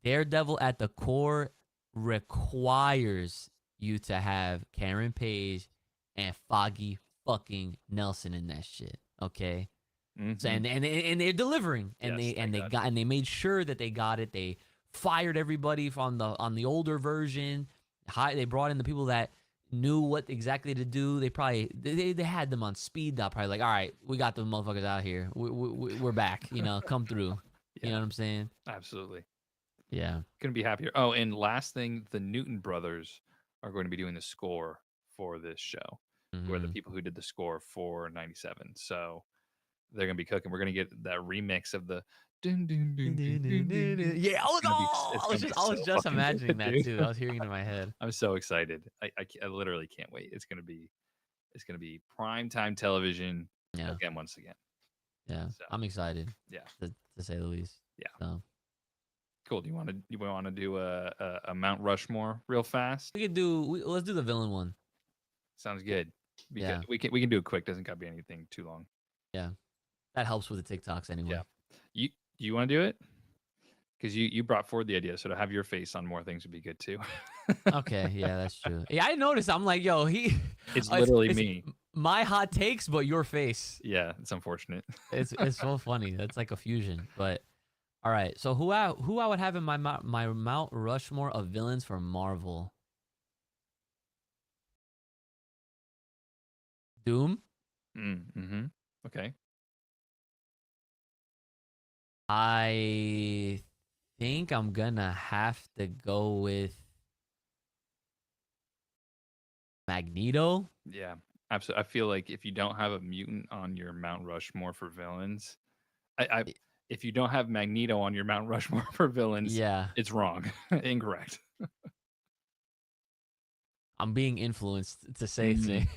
Daredevil at the core requires you to have Karen Page and Foggy fucking Nelson in that shit. Okay. So, and they're delivering, and Yes, they made sure that they got it. They fired everybody from on the older version. They brought in the people that knew what exactly to do. They probably they had them on speed dial. Probably like, all right, we got the motherfuckers out here. We're back. You know, come through. You know what I'm saying? Absolutely. Yeah. Couldn't be happier. Oh, and last thing, the Newton brothers are going to be doing the score for this show. Who are the people who did the score for 97. So they're going to be cooking. We're going to get that remix of the dun, dun, dun, dun, dun, dun, dun. Yeah, I was just fucking imagining good, that dude. too. I was hearing it in my head. I'm so excited. I literally can't wait. It's going to be primetime television once again. Yeah. So, I'm excited. Yeah. To say the least. Yeah. So. Cool. Do you want to do a Mount Rushmore real fast? We could let's do the villain one. Sounds good. Yeah. We can do it quick. Doesn't gotta be anything too long. Yeah. That helps with the TikToks anyway. Yeah. You want to do it? Because you brought forward the idea, so to have your face on more things would be good too. Okay, yeah, that's true. Yeah, I noticed. I'm like, yo, it's literally it's me. My hot takes, but your face. Yeah, it's unfortunate. It's so funny. That's like a fusion. But all right, so who I would have in my Mount Rushmore of villains for Marvel? Doom. Okay. I think I'm gonna have to go with Magneto. Yeah, absolutely. I feel like if you don't have a mutant on your Mount Rushmore for villains, if you don't have Magneto on your Mount Rushmore for villains, it's wrong. Incorrect. I'm being influenced to say things.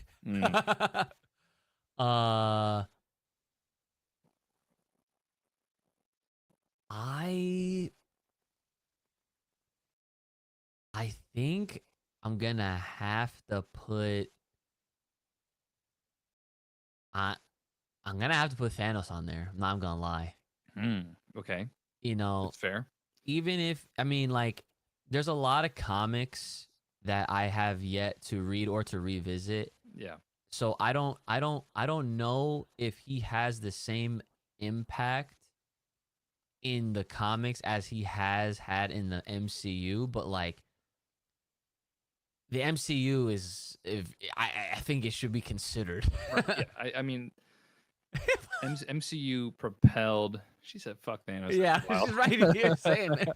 I think I'm gonna have to put I'm gonna have to put Thanos on there. I'm not gonna lie. Okay. You know, that's fair. Even if like there's a lot of comics that I have yet to read or to revisit. Yeah. So I don't know if he has the same impact in the comics as he has had in the MCU, but like the MCU is, I think it should be considered. Right, yeah, I mean, MCU propelled. She said, "Fuck Thanos." Yeah, she's right here saying it.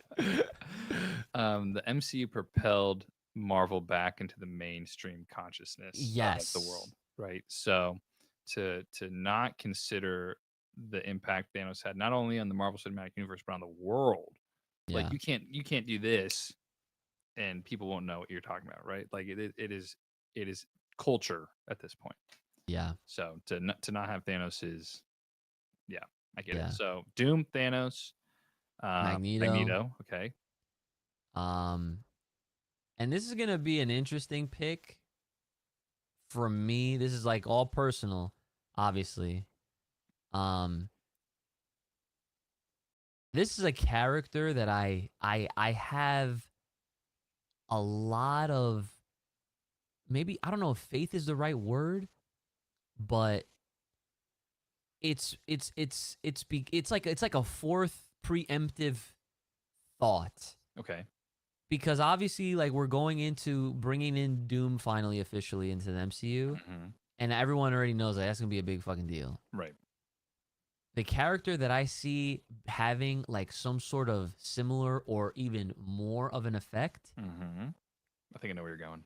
The MCU propelled Marvel back into the mainstream consciousness of the world, right? So to not consider the impact Thanos had not only on the Marvel Cinematic Universe but on the world, like you can't do this and people won't know what you're talking about, right? Like it is culture at this point. Yeah. So to not have Thanos is, I get it. So Doom, Thanos, Magneto. Okay. And this is gonna be an interesting pick for me. This is like all personal, obviously. This is a character that I have a lot of, maybe, I don't know if faith is the right word, but it's like a fourth preemptive thought. Okay. Because obviously, like, we're going into bringing in Doom finally officially into the MCU, and everyone already knows that that's gonna be a big fucking deal. Right. The character that I see having like some sort of similar or even more of an effect, I think I know where you're going.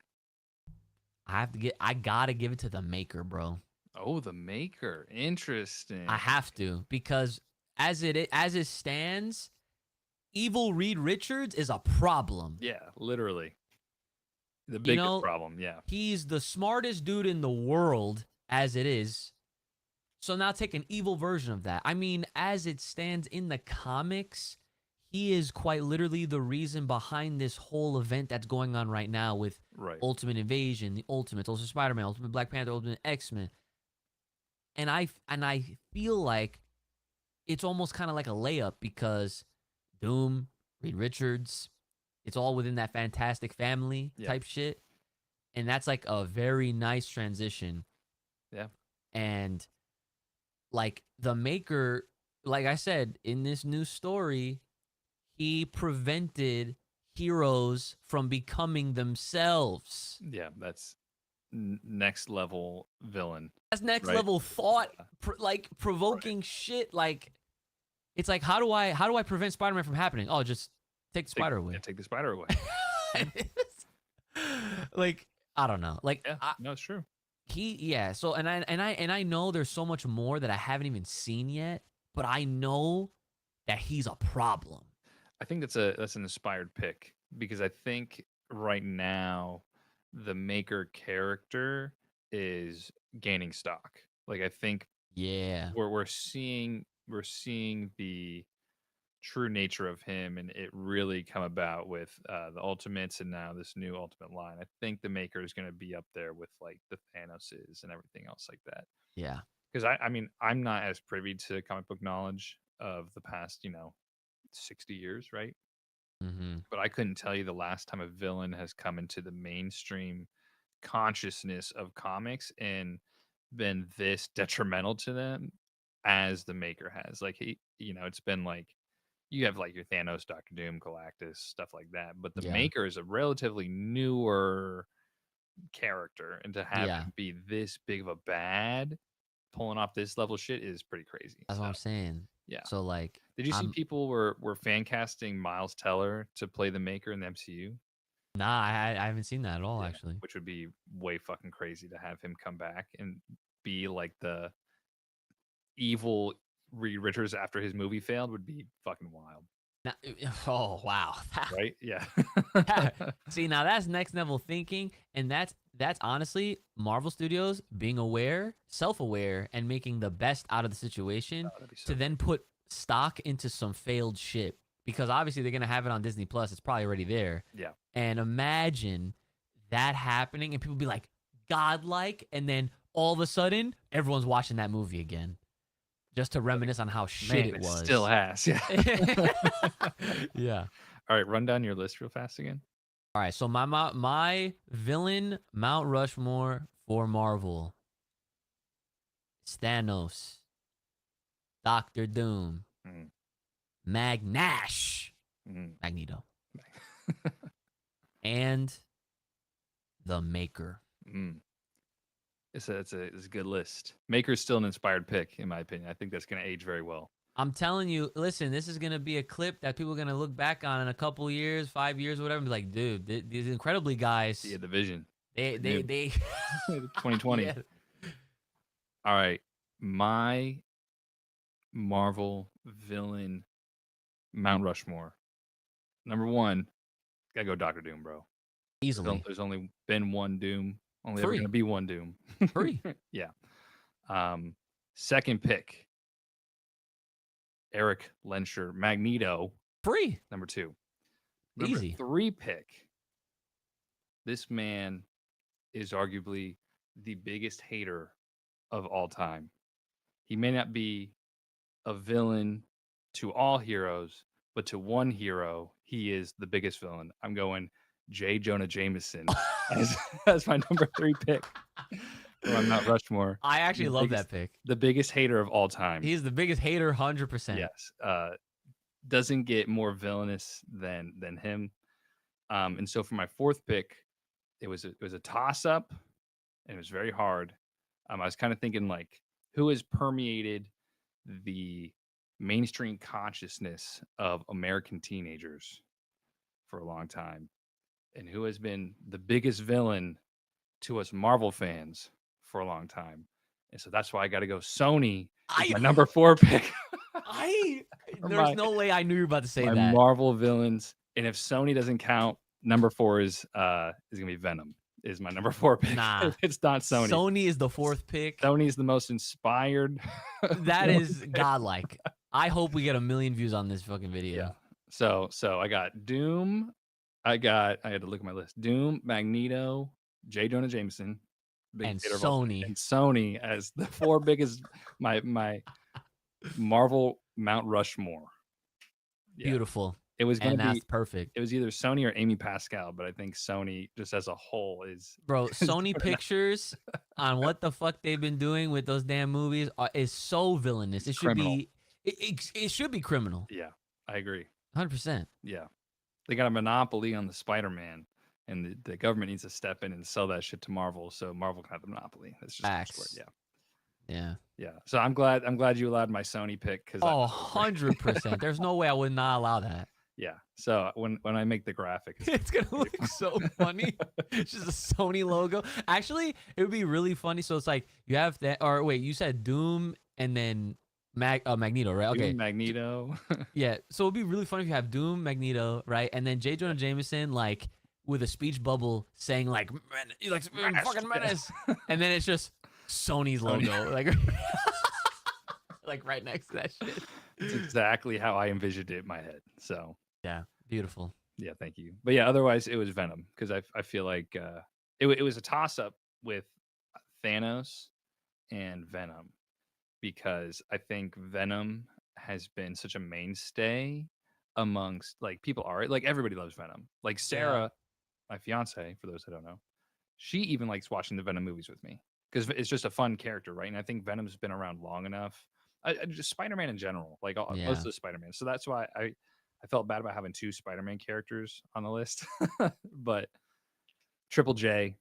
I gotta give it to the maker, bro. Oh, the maker. Interesting. I have to, because as it stands, evil Reed Richards is a problem. Yeah, literally. The You biggest know, problem, yeah. he's the smartest dude in the world as it is. So now take an evil version of that. I mean, as it stands in the comics, he is quite literally the reason behind this whole event that's going on right now with Right. Ultimate Invasion, the Ultimate Spider-Man, Ultimate Black Panther, Ultimate X-Men. And I feel like it's almost kind of like a layup because Doom, Reed Richards, it's all within that Fantastic Family Yeah. type shit. And that's like a very nice transition. Yeah. And like the maker, like I said, in this new story, he prevented heroes from becoming themselves. Yeah, that's next level villain. That's next Right. level thought, like provoking shit. Like it's like, how do I prevent Spider-Man from happening? Oh, just take the spider away. Yeah, take the spider away. Like, I don't know. Like, Yeah, no, it's true. So I know there's so much more that I haven't even seen yet, but I know that he's a problem. I think that's an inspired pick because I think right now the maker character is gaining stock. Like I think Yeah. we're seeing the true nature of him and it really come about with the Ultimates and now this new Ultimate line. I think the maker is going to be up there with like the Thanoses and everything else like that. Yeah. Because I mean I'm not as privy to comic book knowledge of the past 60 years, right? Mm-hmm. But I couldn't tell you the last time a villain has come into the mainstream consciousness of comics and been this detrimental to them as the maker has. Like it's been like you have like your Thanos, Doctor Doom, Galactus, stuff like that. But the Yeah. maker is a relatively newer character, and to have him be this big of a bad, pulling off this level shit is pretty crazy. That's what I'm saying. Yeah. So like, Did you see people were fan casting Miles Teller to play the maker in the MCU? Nah, I haven't seen that at all, actually. Which would be way fucking crazy to have him come back and be like the evil Reed Richards after his movie failed would be fucking wild. Now, oh wow. Right? Yeah. See, now that's next level thinking, and that's honestly Marvel Studios being aware, self-aware, and making the best out of the situation to then put stock into some failed shit. Because obviously they're gonna have it on Disney Plus. It's probably already there. Yeah. And imagine that happening, and people be like, godlike, and then all of a sudden everyone's watching that movie again. Just to reminisce on how shit it was. Still has, yeah. Yeah. All right, run down your list real fast again. All right, so my villain Mount Rushmore for Marvel: Thanos, Doctor Doom, Magneto, and the Maker. It's a good list. Maker's still an inspired pick, in my opinion. I think that's going to age very well. I'm telling you, listen, this is going to be a clip that people are going to look back on in a couple years, 5 years, whatever, and be like, dude, these Incredibly guys. Yeah, the vision. They 2020. Yeah. All right. My Marvel villain Mount Rushmore. Number one, gotta go Doctor Doom, bro. Easily. There's only been one Doom. Only Free. ever gonna be one Doom. Free. Yeah. Second pick, Eric Lensher, Magneto. Free. Number two. Easy. Number three pick. This man is arguably the biggest hater of all time. He may not be a villain to all heroes, but to one hero, he is the biggest villain. I'm going J. Jonah Jameson as my number three pick from Mount Rushmore. I actually love that pick. The biggest hater of all time. He's the biggest hater, 100%. Yes. Doesn't get more villainous than him. And so for my fourth pick, it was a toss up, and it was very hard. I was kind of thinking like, who has permeated the mainstream consciousness of American teenagers for a long time, and who has been the biggest villain to us Marvel fans for a long time, and so that's why I got to go Sony. Is I my number 4 pick. For there's no way I knew you were about to say my that. Marvel villains, and if Sony doesn't count, number 4 is gonna be Venom. Is my number 4 pick? Nah. It's not Sony. Sony is the 4th pick. Sony's the most inspired. That is godlike. I hope we get 1 million views on this fucking video. Yeah. So I got Doom. I had to look at my list. Doom, Magneto, J. Jonah Jameson, And hitter of all time, Sony. and Sony as the 4 biggest. My Marvel Mount Rushmore. Yeah. Beautiful. It was And gonna that's be. perfect. It was either Sony or Amy Pascal, but I think Sony just as a whole is. Bro, Sony Pictures on what the fuck they've been doing with those damn movies is so villainous. It should Criminal. be it should be criminal. Yeah, I agree. 100%. Yeah, they got a monopoly on the Spider-Man, and the government needs to step in and sell that shit to Marvel, so Marvel can have the monopoly. That's just Facts. yeah. Yeah. Yeah. So I'm glad you allowed my Sony pick because 100%. There's no way I would not allow that. yeah. So when I make the graphic, It's gonna look so funny. It's just a Sony logo. Actually, it would be really funny. So it's like you have that, or wait, you said Doom and then Magneto, right? Okay. Doom, Magneto. Yeah. So it'd be really funny if you have Doom, Magneto, right? And then J. Jonah Jameson, like with a speech bubble saying like fucking menace. And then it's just Sony's logo. Like like right next to that shit. It's exactly how I envisioned it in my head. So Yeah. Beautiful. yeah, thank you. But yeah, otherwise it was Venom because I feel like it was a toss up with Thanos and Venom because I think Venom has been such a mainstay amongst like people are like everybody loves Venom. Like Sarah, my fiance, for those that don't know, she even likes watching the Venom movies with me because it's just a fun character, right? And I think Venom's been around long enough. Just Spider-Man in general, like most of the Spider-Man. So that's why I felt bad about having 2 Spider-Man characters on the list. But Triple J,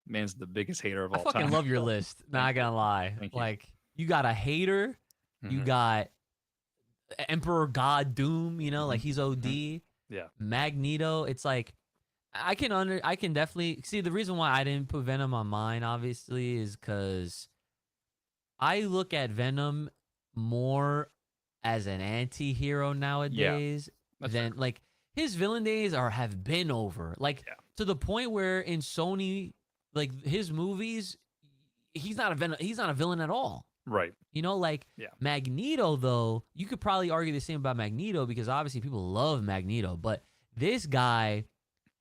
man's the biggest hater of all time. I fucking love your list. Not gonna lie. Thank you. Like you got a hater, you got Emperor God Doom. You know, like he's OD. Yeah. Magneto. It's like I can definitely see the reason why I didn't put Venom on mine. Obviously, is because I look at Venom more as an anti-hero nowadays than like his villain days have been over. Like to the point where in Sony, like his movies, he's not a villain at all. Right. You know, like Magneto though, you could probably argue the same about Magneto because obviously people love Magneto, but this guy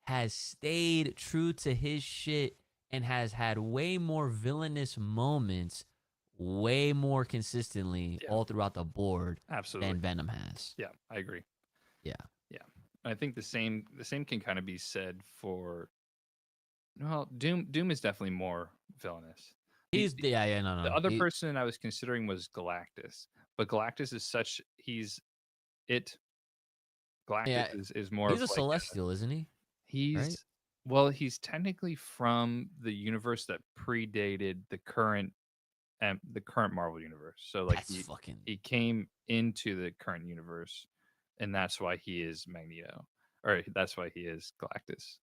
has stayed true to his shit and has had way more villainous moments way more consistently all throughout the board than Venom has. Yeah, I agree. Yeah. Yeah. I think the same can kind of be said for Doom is definitely more villainous. No. The other person I was considering was Galactus. But Galactus is Galactus is more he's of a Celestial, isn't he? He's technically from the universe that predated the current Marvel universe. So like he came into the current universe, and that's why he is Magneto, or that's why he is Galactus.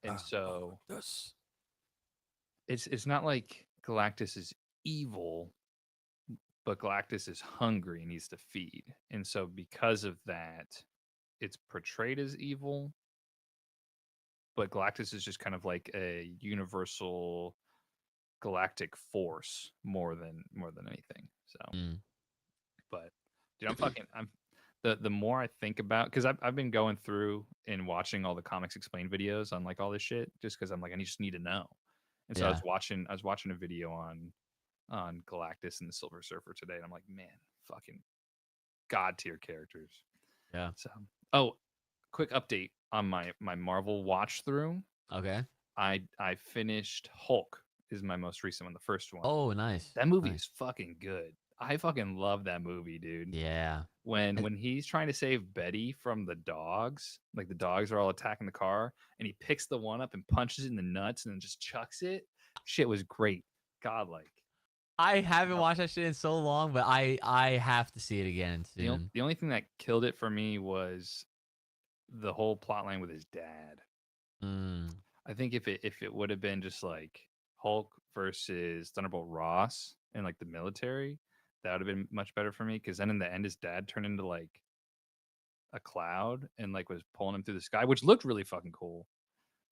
And so it's not like Galactus is evil, but Galactus is hungry and needs to feed, and so because of that, it's portrayed as evil. But Galactus is just kind of like a universal galactic force more than anything. So but dude, I'm the more I think about, because I've been going through and watching all the Comics Explained videos on like all this shit just because I'm like I just need to know. And so I was watching a video on Galactus and the Silver Surfer today, and I'm like, man, fucking god tier characters. Yeah. So quick update on my Marvel watch through. Okay. I finished Hulk is my most recent one, the first one. Oh, nice. That movie is fucking good. I fucking love that movie, dude. Yeah. When he's trying to save Betty from the dogs, like the dogs are all attacking the car, and he picks the one up and punches it in the nuts and then just chucks it. Shit was great. Godlike. I haven't watched that shit in so long, but I have to see it again soon. The only thing that killed it for me was the whole plot line with his dad. I think if it would have been just like Hulk versus Thunderbolt Ross in like the military, that would have been much better for me. Because then in the end, his dad turned into like a cloud and like was pulling him through the sky, which looked really fucking cool.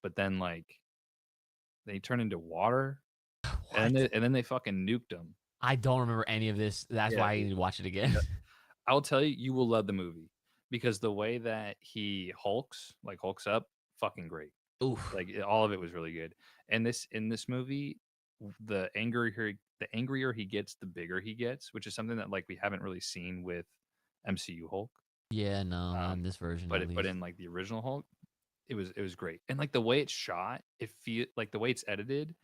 But then like they turned into water, and then they fucking nuked him. I don't remember any of this. That's why I need to watch it again. I'll tell you, you will love the movie because the way that he hulks up, fucking great. Oof. Like all of it was really good. And in this movie, the angrier he gets, the bigger he gets, which is something that like we haven't really seen with MCU Hulk. Yeah, no, not in this version. But in like the original Hulk, it was great. And like the way it's shot, it feel like the way it's edited.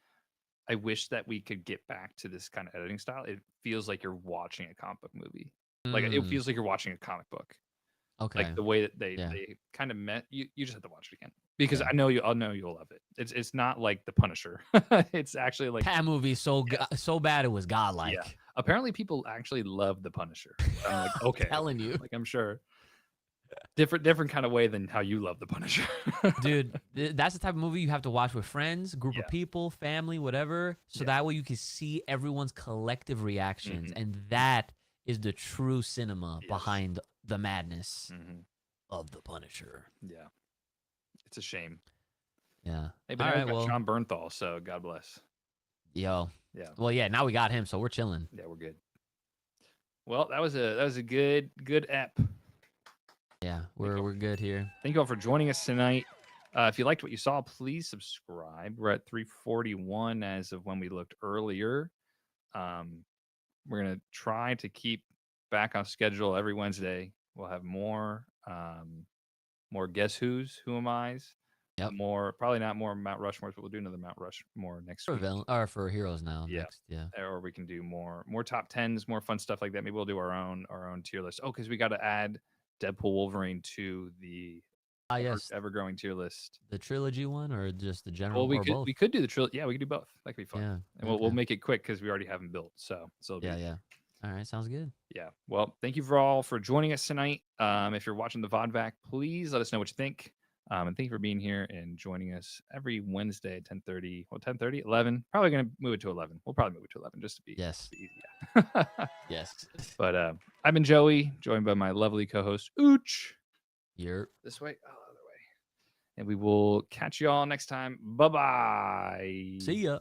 I wish that we could get back to this kind of editing style. It feels like you're watching a comic book movie. Like it feels like you're watching a comic book. Okay. Like the way that they kind of met. You just have to watch it again because I know you'll love it. It's not like The Punisher. It's actually like that movie so bad it was godlike. Yeah. Apparently people actually love The Punisher. I'm like, okay. Telling you. Like I'm sure. Different kind of way than how you love The Punisher. Dude, that's the type of movie you have to watch with friends, group of people, family, whatever. So that way you can see everyone's collective reactions. And that is the true cinema behind the madness of The Punisher. Yeah. It's a shame. Yeah. Hey, but I got Sean Bernthal, so God bless. Yo. Yeah. Well, yeah, now we got him, so we're chilling. Yeah, we're good. Well, that was a good ep. Yeah, we're good here. Thank you all for joining us tonight. If you liked what you saw, please subscribe. We're at 341 as of when we looked earlier. We're gonna try to keep back on schedule every Wednesday. We'll have more Guess Who's, Who Am I's. Yep. Probably not more Mount Rushmores, but we'll do another Mount Rushmore next week. For heroes now. Yeah. Next, yeah. Or we can do more top 10s, more fun stuff like that. Maybe we'll do our own tier list. Oh, because we got to add Deadpool Wolverine to the ever-growing tier list. The trilogy one or just the general? Well, both? we could do the trilogy. Yeah, we could do both. That could be fun. Yeah. And we'll make it quick because we already have them built. So yeah. All right, sounds good. Yeah. Well, thank you for joining us tonight. If you're watching the VODVAC, please let us know what you think. And thank you for being here and joining us every Wednesday at 10:30. Well, 10:30, 11. Probably going to move it to 11. We'll probably move it to 11 just to be easy. Yeah. Yes. But I've been Joey, joined by my lovely co-host Uch. Here. This way. Oh, other way. And we will catch you all next time. Bye-bye. See ya.